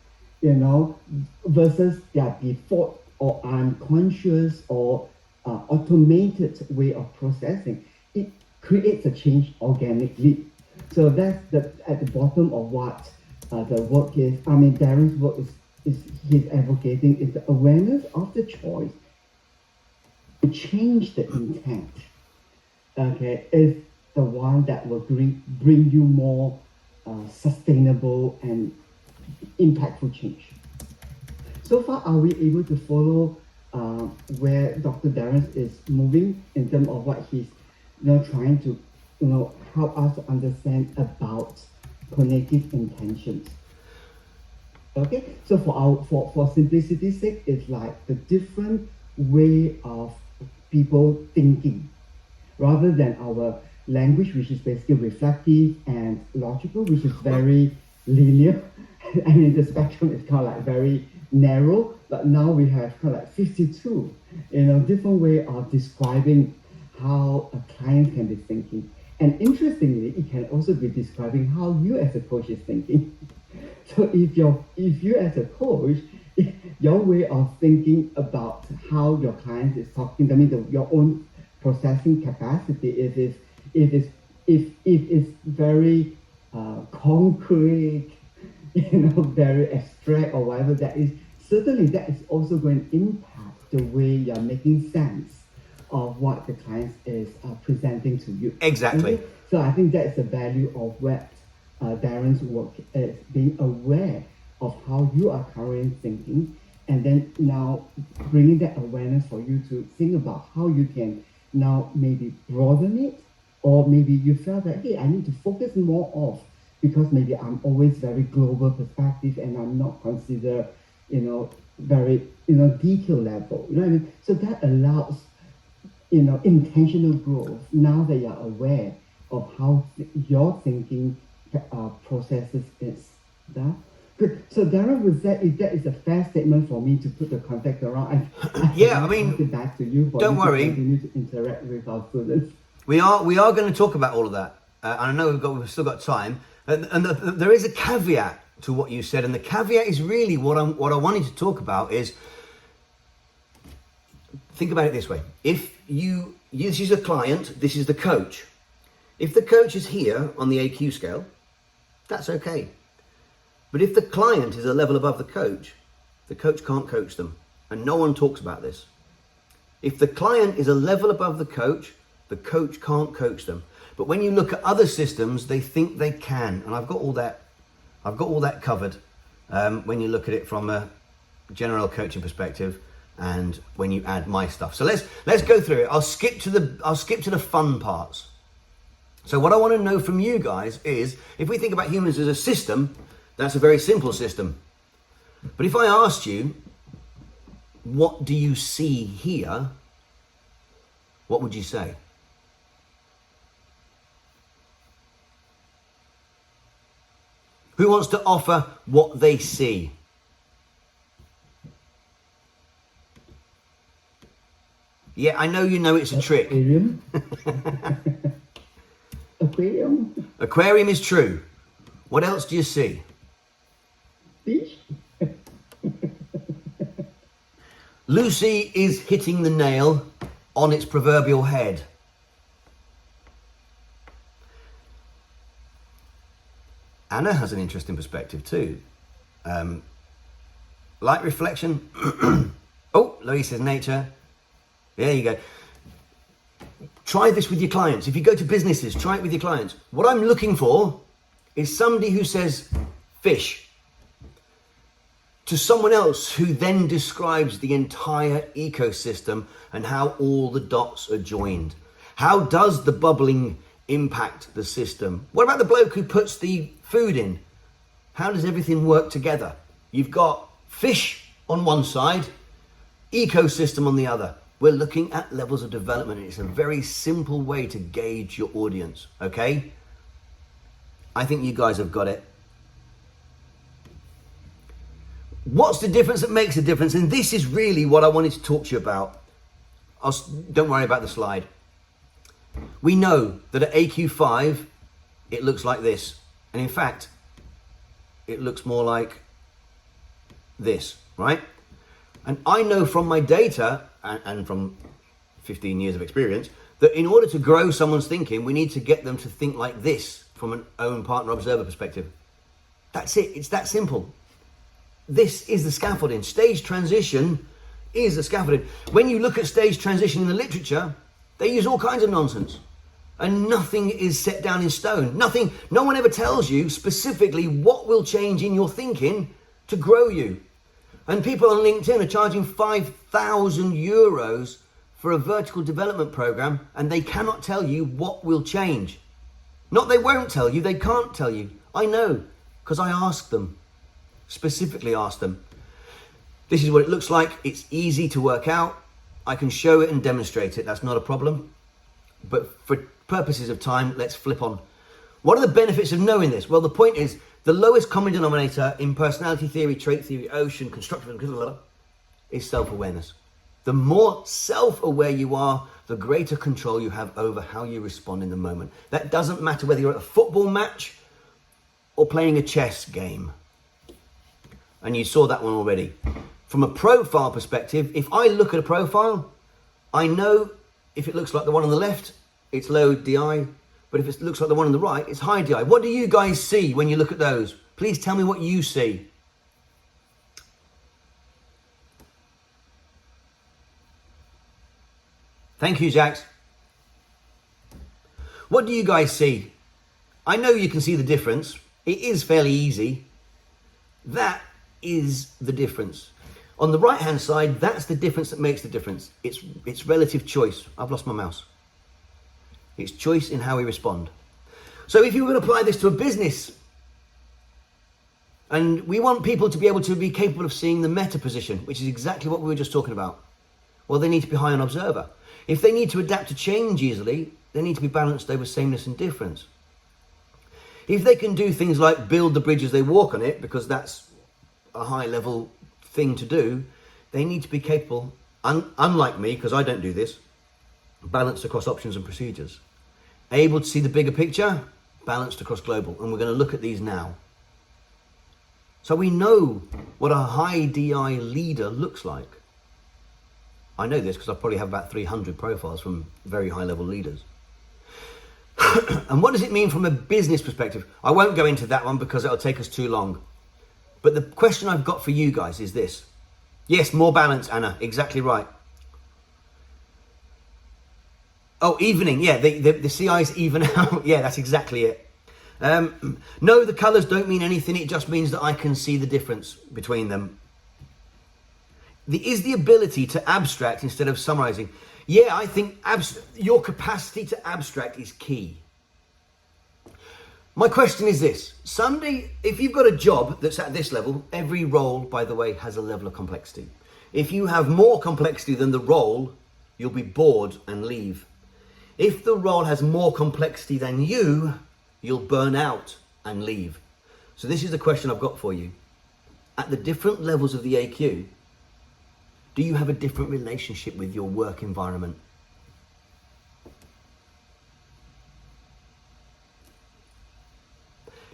Speaker 2: versus their default or unconscious or automated way of processing, it creates a change organically. So that's at the bottom of what the work is. Darren's work is he's advocating is the awareness of the choice to change the intent. Okay, is the one that will bring you more sustainable and impactful change. So far, are we able to follow where Dr. Darren is moving in terms of what he's trying to help us to understand about cognitive intentions? Okay, so for simplicity's sake, it's like the different way of people thinking, rather than our language, which is basically reflective and logical, which is very linear. The spectrum is kind of like very narrow, but now we have kind of like 52, different way of describing how a client can be thinking. And interestingly, it can also be describing how you as a coach is thinking. So if you as a coach, your way of thinking about how your client is talking, your own processing capacity, if it's very concrete, very abstract or whatever that is, certainly that is also going to impact the way you're making sense of what the client is presenting to you.
Speaker 1: Exactly.
Speaker 2: Okay? So I think that's the value of what Darren's work is, being aware of how you are currently thinking, and then now bringing that awareness for you to think about how you can now maybe broaden it, or maybe you felt that, hey, I need to focus more off because maybe I'm always very global perspective and I'm not considered, very, detail level. You know what I mean? So that allows, intentional growth now that you're aware of how your thinking processes is. Yeah? Good. So Darren, with that, if that is a fair statement for me to put the context around,
Speaker 1: Yeah, I mean,
Speaker 2: pass it back to you for
Speaker 1: don't
Speaker 2: you
Speaker 1: worry.
Speaker 2: to continue to interact with our students.
Speaker 1: We are going to talk about all of that. And I know we've still got time. And there is a caveat to what you said, and the caveat is really what I wanted to talk about is, think about it this way. If this is a client, this is the coach. If the coach is here on the AQ scale, that's okay. But if the client is a level above the coach can't coach them. And no one talks about this. If the client is a level above the coach can't coach them. But when you look at other systems, they think they can. And I've got all that covered when you look at it from a general coaching perspective and when you add my stuff. So let's go through it. I'll skip to the fun parts. So what I want to know from you guys is, if we think about humans as a system, that's a very simple system. But if I asked you, what do you see here? What would you say? Who wants to offer what they see? Yeah, I know you know it's a trick.
Speaker 2: Aquarium. Aquarium.
Speaker 1: Aquarium is true. What else do you see?
Speaker 2: Fish.
Speaker 1: Lucy is hitting the nail on its proverbial head. Anna has an interesting perspective too. Light reflection. Oh, Louise says nature. There you go. Try this with your clients. If you go to businesses, try it with your clients. What I'm looking for is somebody who says fish to someone else who then describes the entire ecosystem and how all the dots are joined. How does the bubbling impact the system? What about the bloke who puts the food in? How does everything work together? You've got fish on one side, ecosystem on the other. We're looking at levels of development, and it's a very simple way to gauge your audience, okay? I think you guys have got it. What's the difference that makes a difference? And this is really what I wanted to talk to you about. Don't worry about the slide. We know that at AQ5, it looks like this. And in fact, it looks more like this, right? And I know from my data and from 15 years of experience that in order to grow someone's thinking, we need to get them to think like this from an own partner observer perspective. That's it. It's that simple. This is the scaffolding. Stage transition is the scaffolding. When you look at stage transition in the literature, they use all kinds of nonsense. And nothing is set down in stone. No one ever tells you specifically what will change in your thinking to grow you. And people on LinkedIn are charging 5,000 euros for a vertical development program, and they cannot tell you what will change. Not they won't tell you, they can't tell you. I know, because I asked them, specifically asked them. This is what it looks like. It's easy to work out. I can show it and demonstrate it. That's not a problem. But for purposes of time, let's flip on. What are the benefits of knowing this? Well, the point is, the lowest common denominator in personality theory, trait theory, ocean, constructivism, is self-awareness. The more self-aware you are, the greater control you have over how you respond in the moment. That doesn't matter whether you're at a football match or playing a chess game. And you saw that one already. From a profile perspective, if I look at a profile, I know if it looks like the one on the left, it's low DI. But if it looks like the one on the right, it's high DI. What do you guys see when you look at those? Please tell me what you see. Thank you, Jax. What do you guys see? I know you can see the difference. It is fairly easy. That is the difference. On the right-hand side, that's the difference that makes the difference. It's relative choice. I've lost my mouse. It's choice in how we respond. So if you were going to apply this to a business, and we want people to be able to be capable of seeing the meta position, which is exactly what we were just talking about. Well, they need to be high on observer. If they need to adapt to change easily, they need to be balanced over sameness and difference. If they can do things like build the bridge as they walk on it, because that's a high level thing to do, they need to be capable, unlike me, because I don't do this, balanced across options and procedures. Able to see the bigger picture, balanced across global. And we're going to look at these now. So we know what a high DI leader looks like. I know this because I probably have about 300 profiles from very high level leaders. And what does it mean from a business perspective? I won't go into that one because it'll take us too long. But the question I've got for you guys is this. Yes, more balance, Anna, exactly right. Oh, evening, yeah, the CIs even out. Yeah, that's exactly it. No, the colors don't mean anything. It just means that I can see the difference between them. Is the ability to abstract instead of summarizing. Yeah, I think your capacity to abstract is key. My question is this. Someday, if you've got a job that's at this level, every role, by the way, has a level of complexity. If you have more complexity than the role, you'll be bored and leave. If the role has more complexity than you, you'll burn out and leave. So this is the question I've got for you. At the different levels of the AQ, do you have a different relationship with your work environment?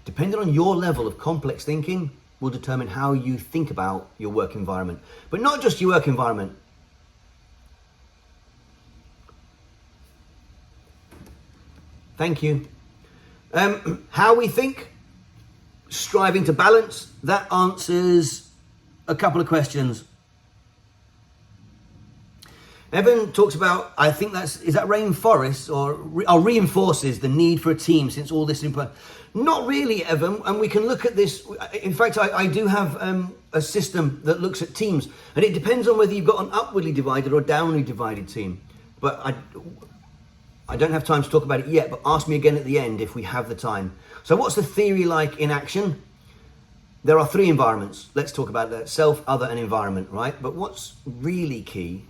Speaker 1: Depending on your level of complex thinking will determine how you think about your work environment. But not just your work environment. Thank you. How we think, striving to balance, that answers a couple of questions. Evan talks about, I think is that rainforest or reinforces the need for a team since all this input. Not really, Evan, and we can look at this. In fact, I do have a system that looks at teams, and it depends on whether you've got an upwardly divided or downwardly divided team. But I don't have time to talk about it yet, but ask me again at the end if we have the time. So what's the theory like in action? There are three environments. Let's talk about that. Self, other, and environment, right? But what's really key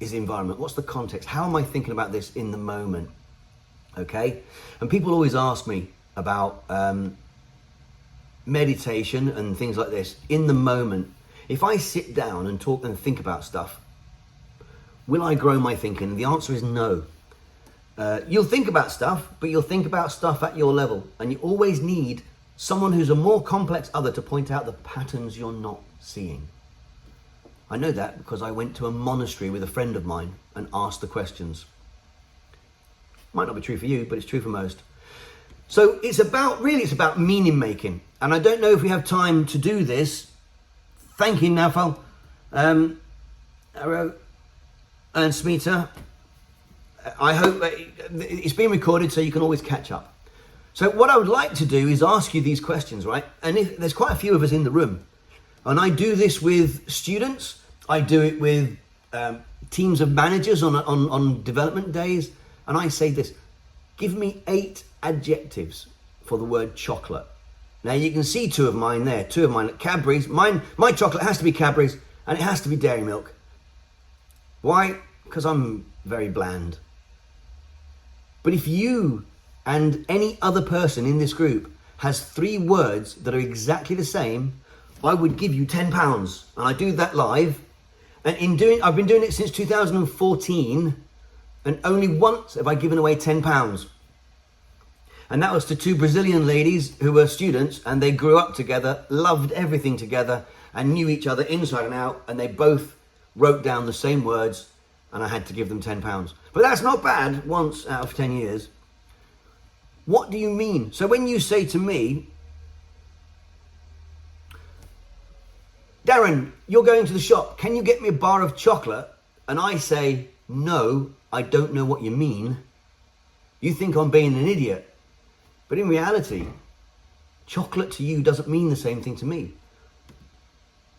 Speaker 1: is the environment. What's the context? How am I thinking about this in the moment? Okay? And people always ask me about meditation and things like this in the moment. If I sit down and talk and think about stuff, will I grow my thinking? And the answer is no. You'll think about stuff, but you'll think about stuff at your level. And you always need someone who's a more complex other to point out the patterns you're not seeing. I know that because I went to a monastery with a friend of mine and asked the questions. Might not be true for you, but it's true for most. So it's about meaning making. And I don't know if we have time to do this. Thank you, Nafal. Arrow and Smita. I hope it's been recorded so you can always catch up. So what I would like to do is ask you these questions, right? And there's quite a few of us in the room. And I do this with students. I do it with teams of managers on development days. And I say this, give me 8 adjectives for the word chocolate. Now you can see 2 of mine there, 2 of mine, Cadbury's. My chocolate has to be Cadbury's and it has to be dairy milk. Why? Because I'm very bland. But if you and any other person in this group has 3 words that are exactly the same, I would give you £10. And I do that live. And I've been doing it since 2014, and only once have I given away £10. And that was to 2 Brazilian ladies who were students, and they grew up together, loved everything together, and knew each other inside and out, and they both wrote down the same words, and I had to give them £10. But that's not bad, once out of 10 years. What do you mean? So when you say to me, Darren, you're going to the shop, can you get me a bar of chocolate? and I say, no, I don't know what you mean, you think I'm being an idiot. But in reality, chocolate to you doesn't mean the same thing to me.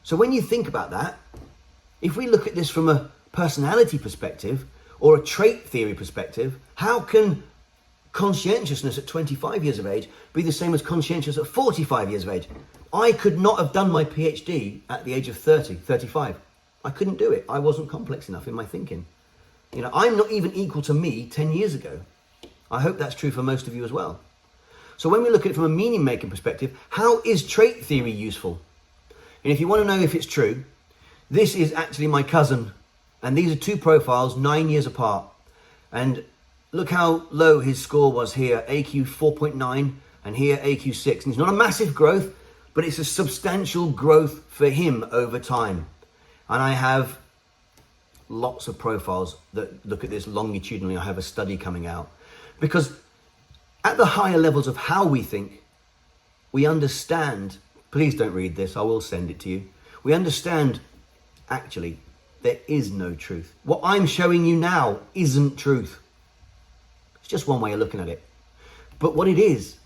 Speaker 1: So when you think about that, if we look at this from a personality perspective or a trait theory perspective, how can conscientiousness at 25 years of age be the same as conscientious at 45 years of age? I could not have done my PhD at the age of 30, 35. I couldn't do it. I wasn't complex enough in my thinking. I'm not even equal to me 10 years ago. I hope that's true for most of you as well. So when we look at it from a meaning-making perspective, how is trait theory useful? And if you want to know if it's true, this is actually my cousin. And these are two profiles, 9 years apart. And look how low his score was here, AQ 4.9, and here AQ 6. And it's not a massive growth, but it's a substantial growth for him over time. And I have lots of profiles that look at this longitudinally. I have a study coming out. Because at the higher levels of how we think, we understand, please don't read this, I will send it to you. We understand, actually, there is no truth. What I'm showing you now isn't truth. It's just one way of looking at it. But what it is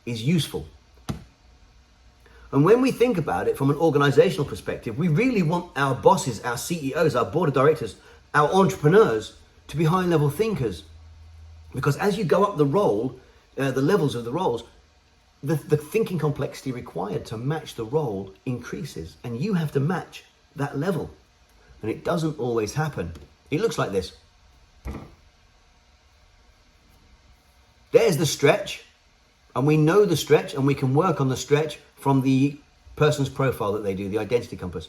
Speaker 1: useful. And when we think about it from an organizational perspective, we really want our bosses, our CEOs, our board of directors, our entrepreneurs to be high-level thinkers. Because as you go up the role, the levels of the roles, the thinking complexity required to match the role increases. And you have to match that level. And it doesn't always happen. It looks like this. There's the stretch. And we know the stretch, and we can work on the stretch from the person's profile that they do, the identity compass.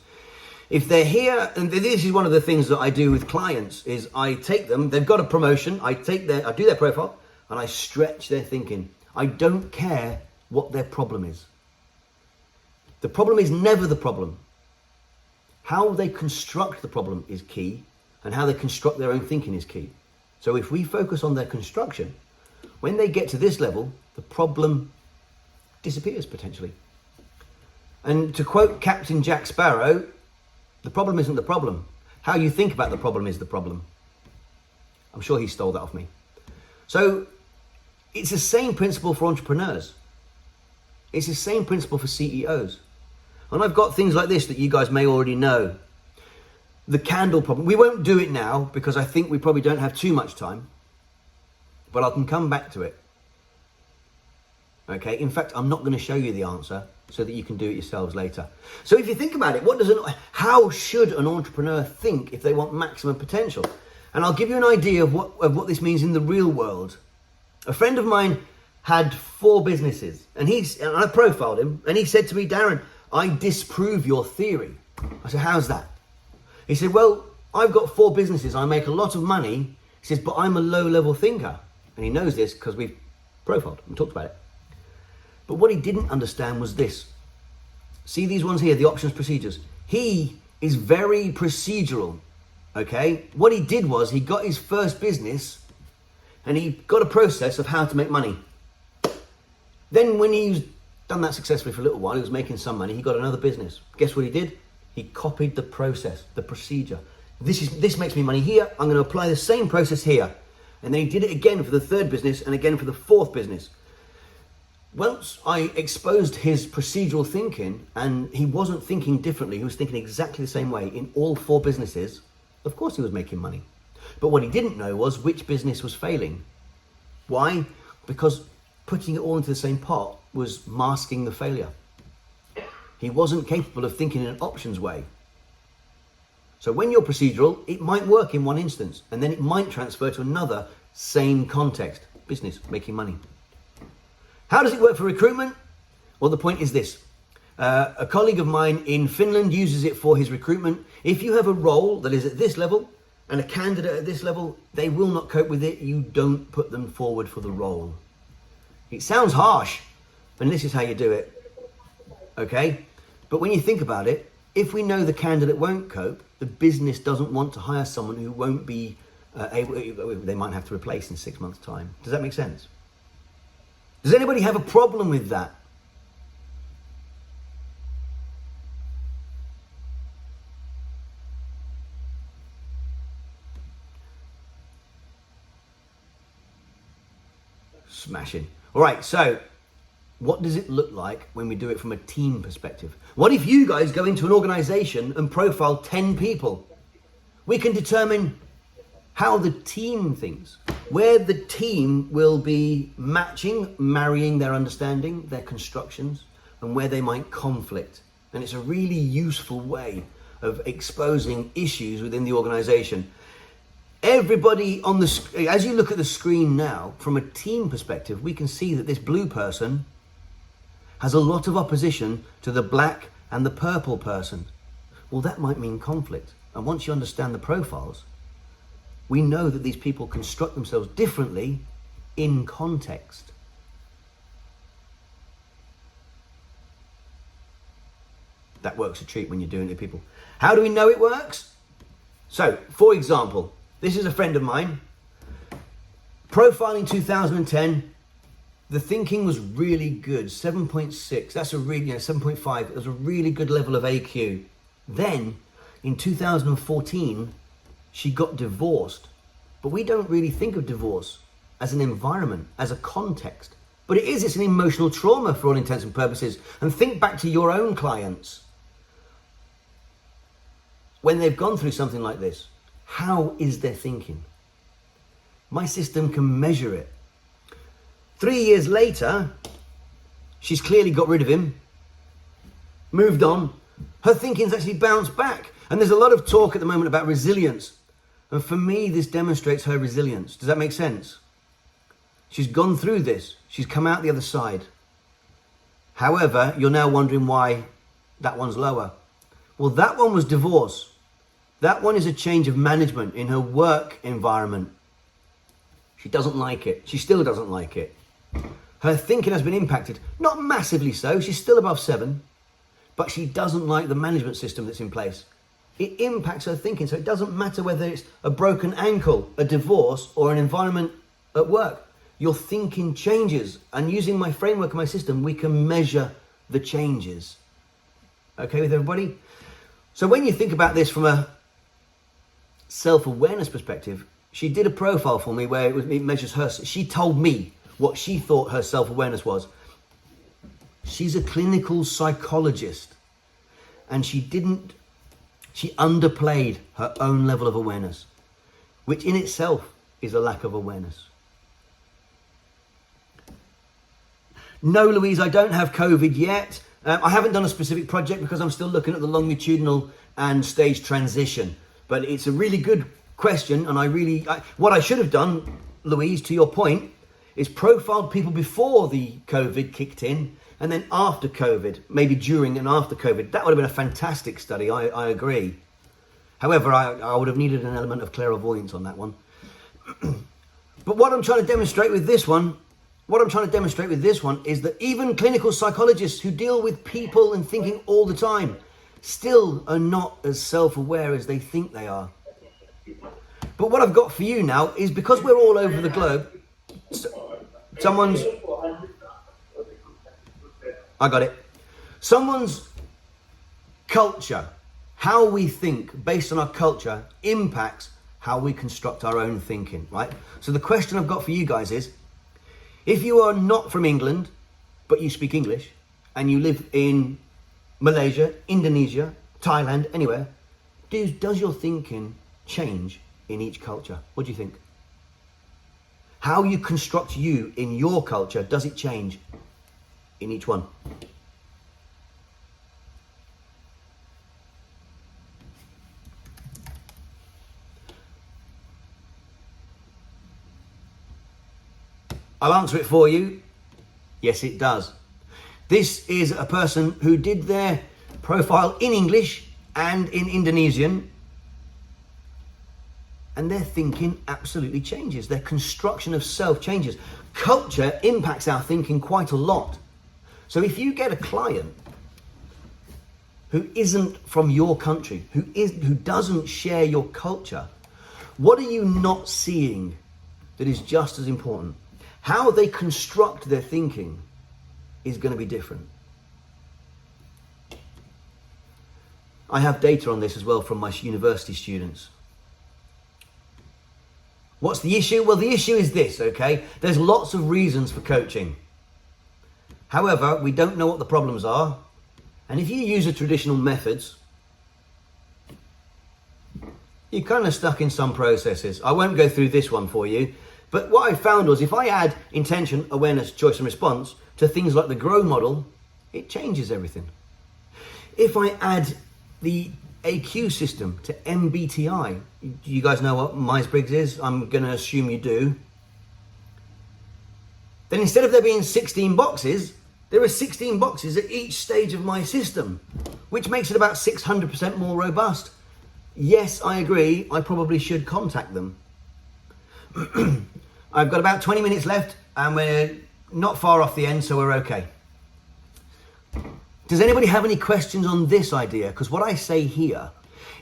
Speaker 1: If they're here, and this is one of the things that I do with clients, is I take them, they've got a promotion, I do their profile, and I stretch their thinking. I don't care what their problem is. The problem is never the problem. How they construct the problem is key, and how they construct their own thinking is key. So if we focus on their construction, when they get to this level, the problem disappears potentially. And to quote Captain Jack Sparrow, the problem isn't the problem. How you think about the problem is the problem. I'm sure he stole that off me. So it's the same principle for entrepreneurs. It's the same principle for CEOs. And I've got things like this that you guys may already know. The candle problem. We won't do it now because I think we probably don't have too much time. But I can come back to it. Okay, in fact, I'm not going to show you the answer so that you can do it yourselves later. So if you think about it, how should an entrepreneur think if they want maximum potential? And I'll give you an idea of what this means in the real world. A friend of mine had 4 businesses, and I profiled him, and he said to me, Darren, I disprove your theory. I said, how's that? He said, well, I've got 4 businesses, I make a lot of money. He says, but I'm a low-level thinker. And he knows this because we've profiled and talked about it. But what he didn't understand was this. See these ones here, the options procedures. He is very procedural, okay? What he did was he got his first business and he got a process of how to make money. Then when he's done that successfully for a little while, he was making some money, he got another business. Guess what he did? He copied the process, the procedure. This makes me money here, I'm going to apply the same process here. And then he did it again for the 3rd business and again for the 4th business. Once I exposed his procedural thinking, and he wasn't thinking differently, he was thinking exactly the same way in all 4 businesses, of course he was making money. But what he didn't know was which business was failing. Why? Because putting it all into the same pot was masking the failure. He wasn't capable of thinking in an options way. So when you're procedural, it might work in one instance, and then it might transfer to another same context, business, making money. How does it work for recruitment? Well, the point is this. A colleague of mine in Finland uses it for his recruitment. If you have a role that is at this level and a candidate at this level, they will not cope with it. You don't put them forward for the role. It sounds harsh, and this is how you do it. Okay? But when you think about it, if we know the candidate won't cope, the business doesn't want to hire someone who won't be able, they might have to replace in 6 months' time. Does that make sense? Does anybody have a problem with that? Smashing. All right, so what does it look like when we do it from a team perspective? What if you guys go into an organization and profile 10 people? We can determine how the team thinks, where the team will be marrying their understanding, their constructions, and where they might conflict. And it's a really useful way of exposing issues within the organization. Everybody on the, as you look at the screen now, from a team perspective, we can see that this blue person has a lot of opposition to the black and the purple person. Well, that might mean conflict. And once you understand the profiles, we know that these people construct themselves differently in context. That works a treat when you're doing it to people. How do we know it works? So, for example, this is a friend of mine. Profiling 2010, the thinking was really good, 7.6. That's a really, 7.5. It was a really good level of AQ. Then, in 2014, she got divorced. But we don't really think of divorce as an environment, as a context. But it's an emotional trauma for all intents and purposes. And think back to your own clients. When they've gone through something like this, how is their thinking? My system can measure it. 3 years later, she's clearly got rid of him, moved on. Her thinking's actually bounced back. And there's a lot of talk at the moment about resilience. And for me, this demonstrates her resilience. Does that make sense? She's gone through this. She's come out the other side. However, you're now wondering why that one's lower. Well, that one was divorce. That one is a change of management in her work environment. She doesn't like it. She still doesn't like it. Her thinking has been impacted. Not massively so. She's still above 7. But she doesn't like the management system that's in place. It impacts her thinking. So it doesn't matter whether it's a broken ankle, a divorce, or an environment at work. Your thinking changes. And using my framework and my system, we can measure the changes. Okay with everybody? So when you think about this from a self-awareness perspective, she did a profile for me where it measures her. She told me what she thought her self-awareness was. She's a clinical psychologist, and she underplayed her own level of awareness, which in itself is a lack of awareness. No, Louise, I don't have COVID yet. I haven't done a specific project because I'm still looking at the longitudinal and stage transition. But it's a really good question, and what I should have done, Louise, to your point, is profiled people before the COVID kicked in, and then after COVID, maybe during and after COVID. That would have been a fantastic study, I agree. However, I would have needed an element of clairvoyance on that one. But what I'm trying to demonstrate with this one is that even clinical psychologists who deal with people and thinking all the time still are not as self-aware as they think they are. But what I've got for you now is, because we're all over the globe, someone's culture, how we think based on our culture, impacts how we construct our own thinking, right? So the question I've got for you guys is, if you are not from England, but you speak English, and you live in Malaysia, Indonesia, Thailand, anywhere, does your thinking change in each culture? What do you think? How you construct you in your culture, does it change in each one? I'll answer it for you. Yes, it does. This is a person who did their profile in English and in Indonesian, and their thinking absolutely changes. Their construction of self changes. Culture impacts our thinking quite a lot. So if you get a client who isn't from your country, who doesn't share your culture, what are you not seeing that is just as important? How they construct their thinking is going to be different. I have data on this as well from my university students. What's the issue? Well, the issue is this, okay? There's lots of reasons for coaching. However, we don't know what the problems are. And if you use the traditional methods, you're kind of stuck in some processes. I won't go through this one for you. But what I found was if I add intention, awareness, choice and response to things like the GROW model, it changes everything. If I add the AQ system to MBTI, you guys know what Myers-Briggs is? I'm going to assume you do. Then instead of there being 16 boxes, there are 16 boxes at each stage of my system, which makes it about 600% more robust. Yes, I agree, I probably should contact them. I've got about 20 minutes left and we're not far off the end, so we're okay. Does anybody have any questions on this idea? Because what I say here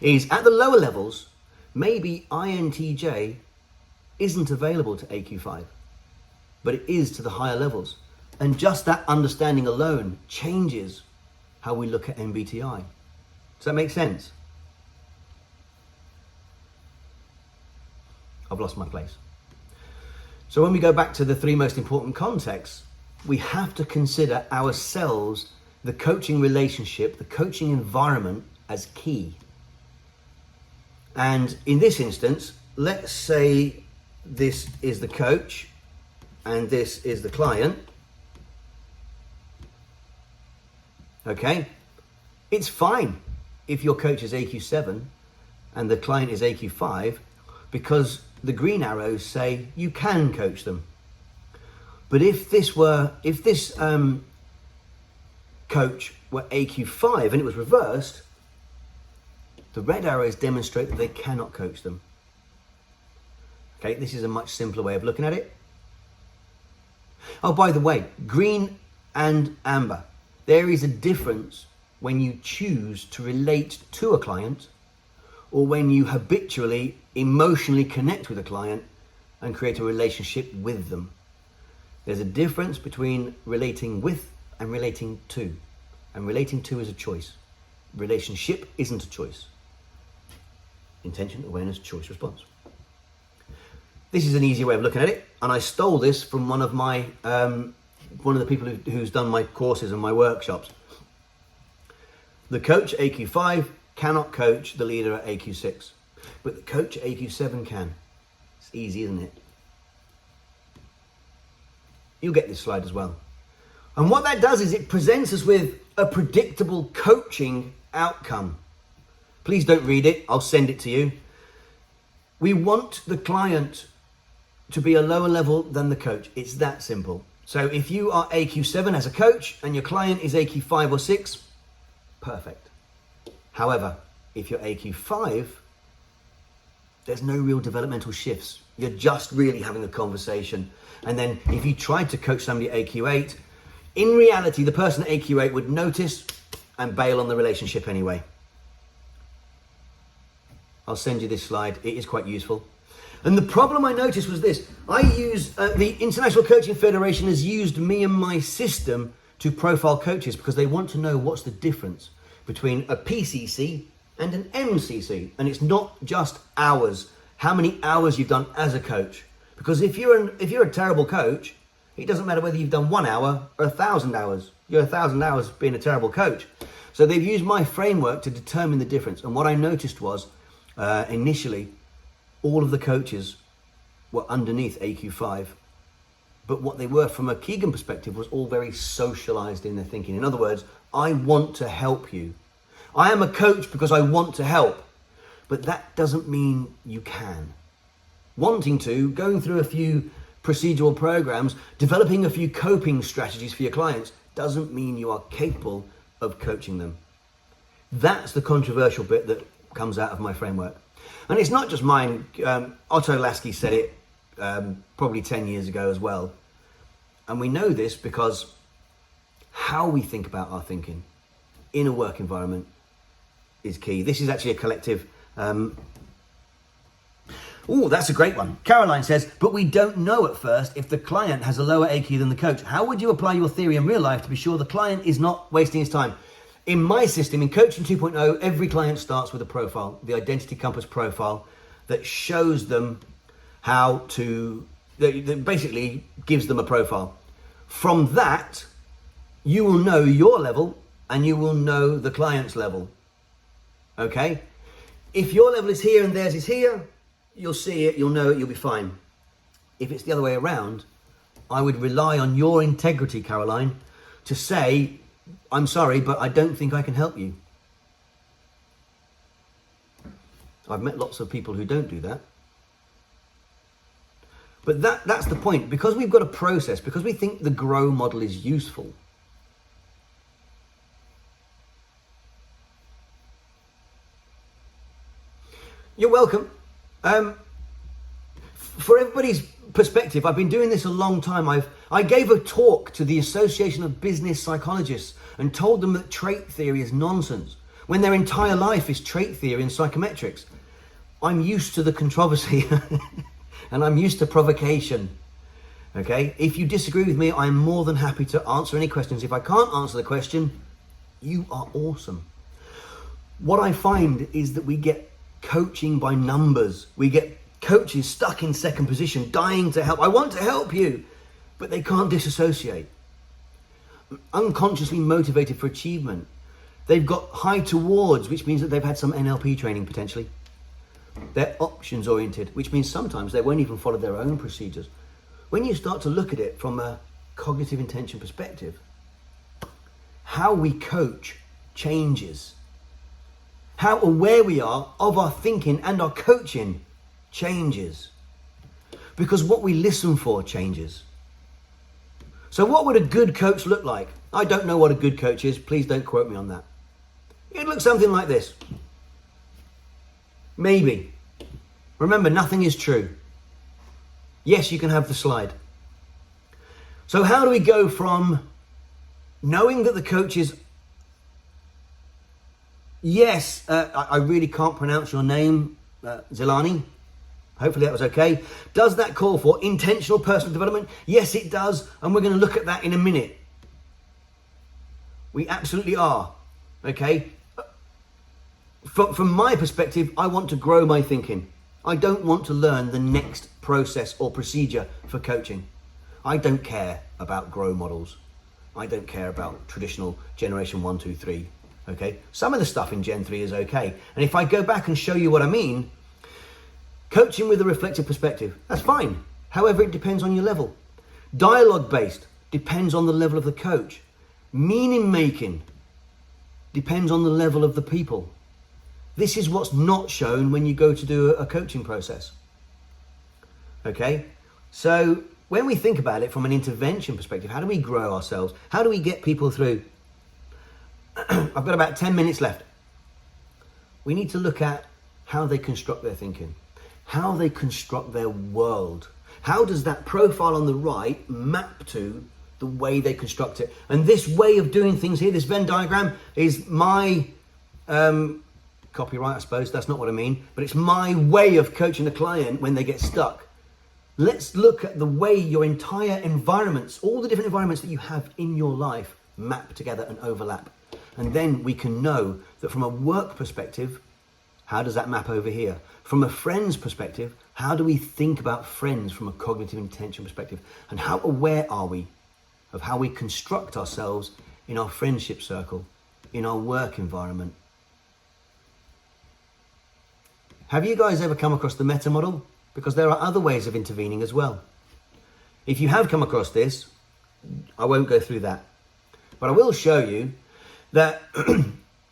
Speaker 1: is at the lower levels, maybe INTJ isn't available to AQ5, but it is to the higher levels. And just that understanding alone changes how we look at MBTI. Does that make sense? I've lost my place. So when we go back to the three most important contexts, we have to consider ourselves, the coaching relationship, the coaching environment as key. And in this instance, let's say this is the coach and this is the client. Okay, it's fine if your coach is AQ7 and the client is AQ5 because the green arrows say you can coach them. But if this coach were AQ5 and it was reversed, the red arrows demonstrate that they cannot coach them. Okay, this is a much simpler way of looking at it. Oh, by the way, green and amber. There is a difference when you choose to relate to a client or when you habitually, emotionally connect with a client and create a relationship with them. There's a difference between relating with and relating to. And relating to is a choice. Relationship isn't a choice. Intention, awareness, choice, response. This is an easy way of looking at it. And I stole this from one of the people who's done my courses and my workshops. The coach AQ5 cannot coach the leader at AQ6, but the coach AQ7 can. It's easy, isn't it? You'll get this slide as well. And what that does is it presents us with a predictable coaching outcome. Please don't read it, I'll send it to you. We want the client to be a lower level than the coach. It's that simple. So if you are AQ7 as a coach and your client is AQ5 or 6, perfect. However, if you're AQ5, there's no real developmental shifts. You're just really having a conversation. And then if you tried to coach somebody at AQ8, in reality, the person at AQ8 would notice and bail on the relationship anyway. I'll send you this slide. It is quite useful. And the problem I noticed was this. The International Coaching Federation has used me and my system to profile coaches because they want to know what's the difference between a PCC and an MCC. And it's not just hours, how many hours you've done as a coach. Because if you're a terrible coach, it doesn't matter whether you've done 1 hour or 1,000 hours. You're 1,000 hours being a terrible coach. So they've used my framework to determine the difference. And what I noticed was, initially, all of the coaches were underneath AQ5. But what they were from a Keegan perspective was all very socialized in their thinking. In other words, I want to help you. I am a coach because I want to help. But that doesn't mean you can. Wanting to, going through a few procedural programs, developing a few coping strategies for your clients doesn't mean you are capable of coaching them. That's the controversial bit that comes out of my framework. And it's not just mine. Otto Lasky said it probably 10 years ago as well. And we know this because how we think about our thinking in a work environment is key. This is actually a collective. That's a great one. Caroline says, but we don't know at first if the client has a lower AQ than the coach. How would you apply your theory in real life to be sure the client is not wasting his time? In my system, in Coaching 2.0, every client starts with a profile, the Identity Compass profile, that shows them that basically gives them a profile. From that, you will know your level and you will know the client's level. Okay? If your level is here and theirs is here, you'll see it, you'll know it, you'll be fine. If it's the other way around, I would rely on your integrity, Caroline, to say, I'm sorry, but I don't think I can help you. I've met lots of people who don't do that. But that's the point. Because we've got a process, because we think the GROW model is useful, you're welcome. For everybody's perspective, I've been doing this a long time. I gave a talk to the Association of Business Psychologists and told them that trait theory is nonsense, when their entire life is trait theory and psychometrics. I'm used to the controversy and I'm used to provocation. Okay, if you disagree with me, I'm more than happy to answer any questions. If I can't answer the question, you are awesome. What I find is that we get coaching by numbers. We get coaches stuck in second position, dying to help. I want to help you, but they can't disassociate. Unconsciously motivated for achievement. They've got high towards, which means that they've had some NLP training potentially. They're options oriented, which means sometimes they won't even follow their own procedures. When you start to look at it from a cognitive intention perspective, how we coach changes. How aware we are of our thinking and our coaching changes. Because what we listen for changes. So what would a good coach look like? I don't know what a good coach is. Please don't quote me on that. It looks something like this. Maybe. Remember, nothing is true. Yes, you can have the slide. So how do we go from knowing that the coach is... Yes, I really can't pronounce your name, Zilani. Hopefully that was okay. Does that call for intentional personal development? Yes, it does. And we're going to look at that in a minute. We absolutely are. Okay? From my perspective, I want to grow my thinking. I don't want to learn the next process or procedure for coaching. I don't care about GROW models. I don't care about traditional generation 1, 2, 3. Okay? Some of the stuff in Gen 3 is okay. And if I go back and show you what I mean, coaching with a reflective perspective, that's fine. However, it depends on your level. Dialogue based depends on the level of the coach. Meaning making depends on the level of the people. This is what's not shown when you go to do a coaching process. Okay? So when we think about it from an intervention perspective, how do we grow ourselves? How do we get people through? I've got about 10 minutes left. We need to look at how they construct their thinking, how they construct their world. How does that profile on the right map to the way they construct it? And this way of doing things here, this Venn diagram, is my copyright, I suppose. That's not what I mean. But it's my way of coaching a client when they get stuck. Let's look at the way your entire environments, all the different environments that you have in your life, map together and overlap. And then we can know that from a work perspective, how does that map over here? From a friend's perspective, how do we think about friends from a cognitive intention perspective? And how aware are we of how we construct ourselves in our friendship circle, in our work environment? Have you guys ever come across the meta model? Because there are other ways of intervening as well. If you have come across this, I won't go through that. But I will show you that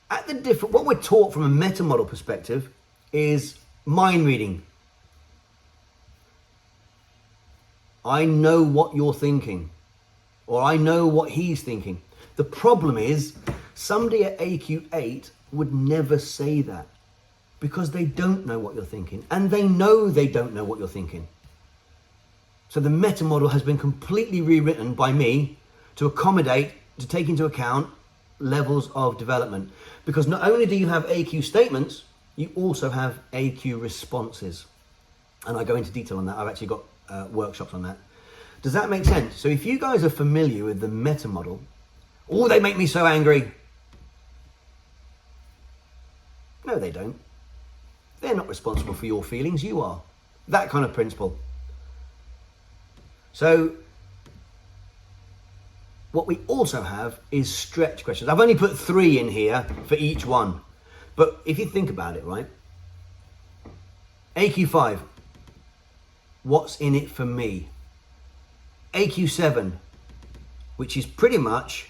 Speaker 1: at the different, what we're taught from a meta model perspective is mind reading. I know what you're thinking, or I know what he's thinking. The problem is somebody at AQ8 would never say that because they don't know what you're thinking, and they know they don't know what you're thinking. So the meta model has been completely rewritten by me to accommodate, to take into account levels of development. Because not only do you have AQ statements, you also have AQ responses. And I go into detail on that. I've actually got workshops on that. Does that make sense? So if you guys are familiar with the meta model, oh, they make me so angry. No, they don't. They're not responsible for your feelings, you are. That kind of principle. So what we also have is stretch questions. I've only put 3 in here for each one. But if you think about it, right? AQ5, what's in it for me? AQ7, which is pretty much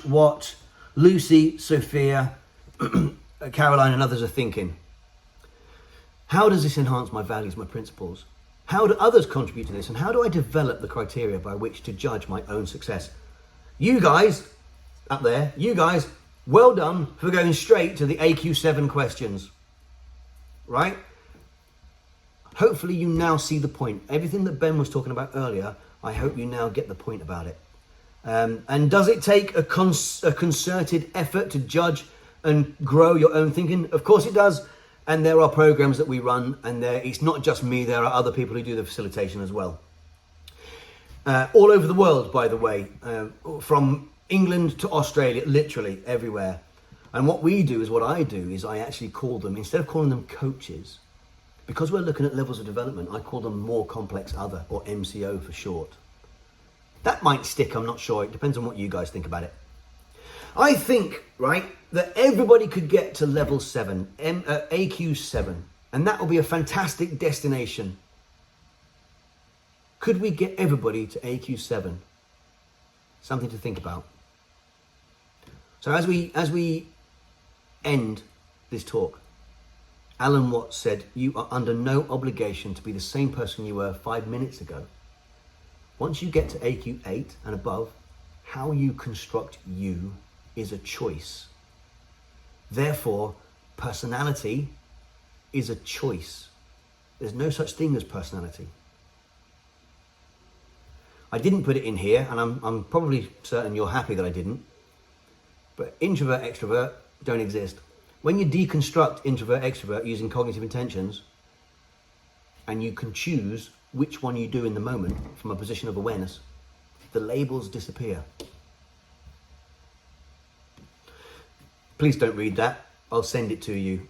Speaker 1: what Lucy, Sophia, Caroline and others are thinking. How does this enhance my values, my principles? How do others contribute to this? And how do I develop the criteria by which to judge my own success? You guys up there, you guys, well done for going straight to the AQ7 questions, right? Hopefully you now see the point. Everything that Ben was talking about earlier, I hope you now get the point about it. And does it take a concerted effort to judge and grow your own thinking? Of course it does. And there are programs that we run, and it's not just me, there are other people who do the facilitation as well. All over the world, by the way, from England to Australia, literally everywhere. And what we do is, what I do is I actually call them, instead of calling them coaches, because we're looking at levels of development, I call them more complex other, or MCO for short. That might stick, I'm not sure. It depends on what you guys think about it. I think, right, that everybody could get to level 7, AQ7, and that will be a fantastic destination. Could we get everybody to AQ7? Something to think about. So as we end this talk, Alan Watts said, you are under no obligation to be the same person you were 5 minutes ago. Once you get to AQ8 and above, how you construct you is a choice. Therefore, personality is a choice. There's no such thing as personality. I didn't put it in here, and I'm probably certain you're happy that I didn't, but introvert, extrovert don't exist. When you deconstruct introvert, extrovert using cognitive intentions, and you can choose which one you do in the moment from a position of awareness, the labels disappear. Please don't read that. I'll send it to you.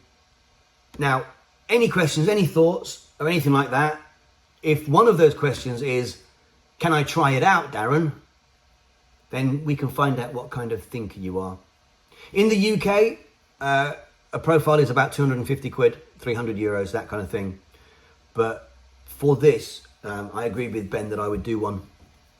Speaker 1: Now, any questions, any thoughts, or anything like that, if one of those questions is, can I try it out, Darren? Then we can find out what kind of thinker you are. In the UK, a profile is about 250 quid, 300 euros, that kind of thing. But for this, I agree with Ben that I would do one.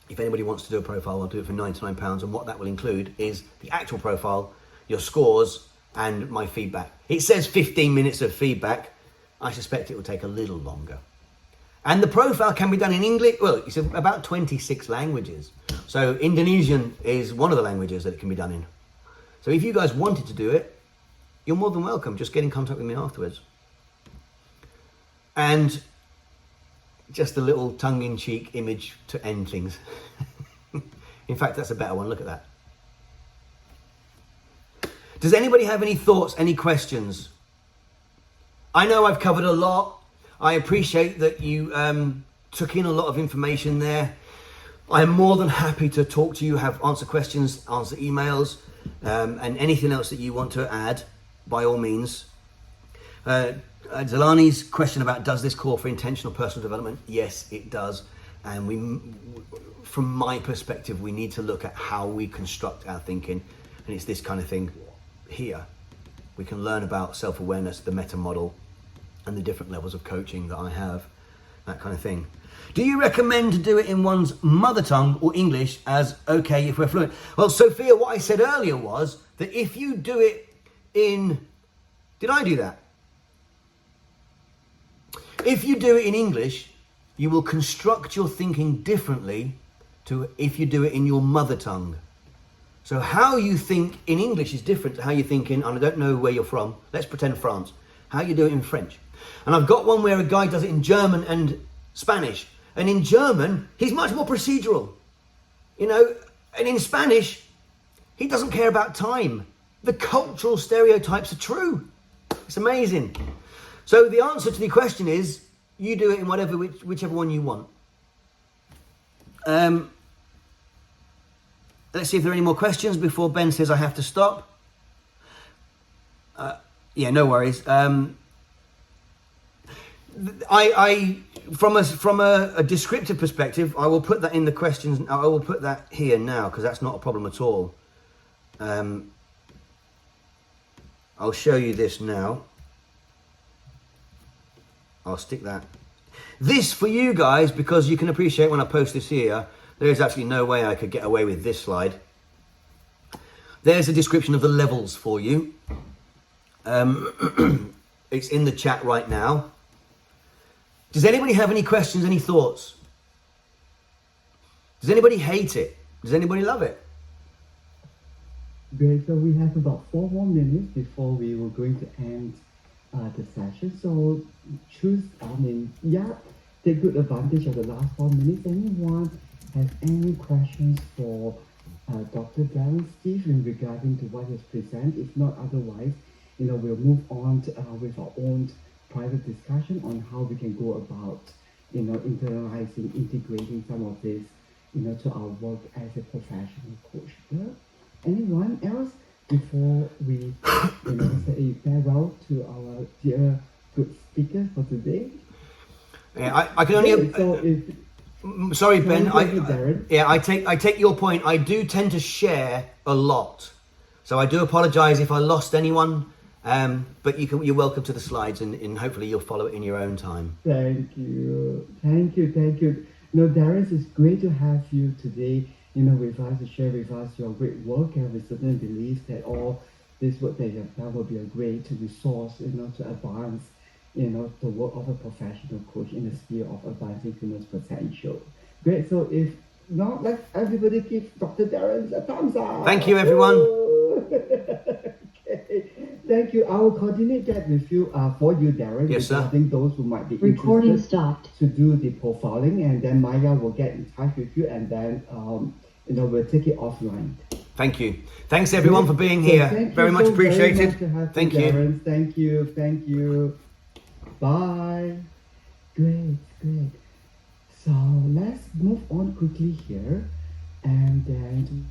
Speaker 1: If anybody wants to do a profile, I'll do it for £99. And what that will include is the actual profile, your scores, and my feedback. It says 15 minutes of feedback. I suspect it will take a little longer. And the profile can be done in English. Well, it's about 26 languages. So Indonesian is one of the languages that it can be done in. So if you guys wanted to do it, you're more than welcome. Just get in contact with me afterwards. And just a little tongue-in-cheek image to end things. In fact, that's a better one. Look at that. Does anybody have any thoughts, any questions? I know I've covered a lot. I appreciate that you took in a lot of information there. I'm more than happy to talk to you, answer questions, answer emails, and anything else that you want to add, by all means. Zelani's question about, does this call for intentional personal development? Yes, it does. And from my perspective, we need to look at how we construct our thinking. And it's this kind of thing here. We can learn about self-awareness, the meta model, and the different levels of coaching that I have, that kind of thing. Do you recommend to do it in one's mother tongue or English as okay if we're fluent? Well, Sophia, what I said earlier was that if you do it in... Did I do that? If you do it in English, you will construct your thinking differently to if you do it in your mother tongue. So how you think in English is different to how you think in, and I don't know where you're from, let's pretend France, how you do it in French. And I've got one where a guy does it in German and Spanish. And in German, he's much more procedural, you know, and in Spanish, he doesn't care about time. The cultural stereotypes are true. It's amazing. So the answer to the question is, you do it in whichever one you want. Let's see if there are any more questions before Ben says I have to stop. Yeah, no worries. I from a descriptive perspective, I will put that in the questions. I will put that here now because that's not a problem at all. I'll show you this now. I'll stick that. This for you guys, because you can appreciate when I post this here, there is actually no way I could get away with this slide. There's a description of the levels for you. It's in the chat right now. Does anybody have any questions, any thoughts? Does anybody hate it? Does anybody love it?
Speaker 2: Great. So we have about 4 more minutes before we were going to end the session. So take good advantage of the last 4 minutes. Anyone has any questions for Dr. Darren Stephen regarding to what he's presented? If not, otherwise, we'll move on to, with our own private discussion on how we can go about, internalizing, integrating some of this, to our work as a professional coach. Anyone else before we, say a farewell to our dear good speakers for today?
Speaker 1: Yeah, I can only.
Speaker 2: So
Speaker 1: Sorry, Ben.
Speaker 2: Darren.
Speaker 1: I take your point. I do tend to share a lot, so I do apologise if I lost anyone. But you're welcome to the slides, and hopefully you'll follow it in your own time.
Speaker 2: Thank you. Darren, it's great to have you today. With us to share with us your great work, and we certainly believe that all this work that you have done will be a great resource, to advance, the work of a professional coach in the sphere of advancing human potential. Great. So if not, let's everybody give Dr. Darren a thumbs up.
Speaker 1: Thank you, everyone.
Speaker 2: Okay. Thank you. I will coordinate that with you for you, Darren.
Speaker 1: Yes, sir.
Speaker 2: Regarding those who might be
Speaker 3: Recording
Speaker 2: interested
Speaker 3: stopped.
Speaker 2: to do the profiling, and then Maya will get in touch with you, and then we'll take it offline.
Speaker 1: Thank you. Thanks everyone for being here. Very much appreciated.
Speaker 2: Thank you. Thank you. Bye. Great. So let's move on quickly here, and then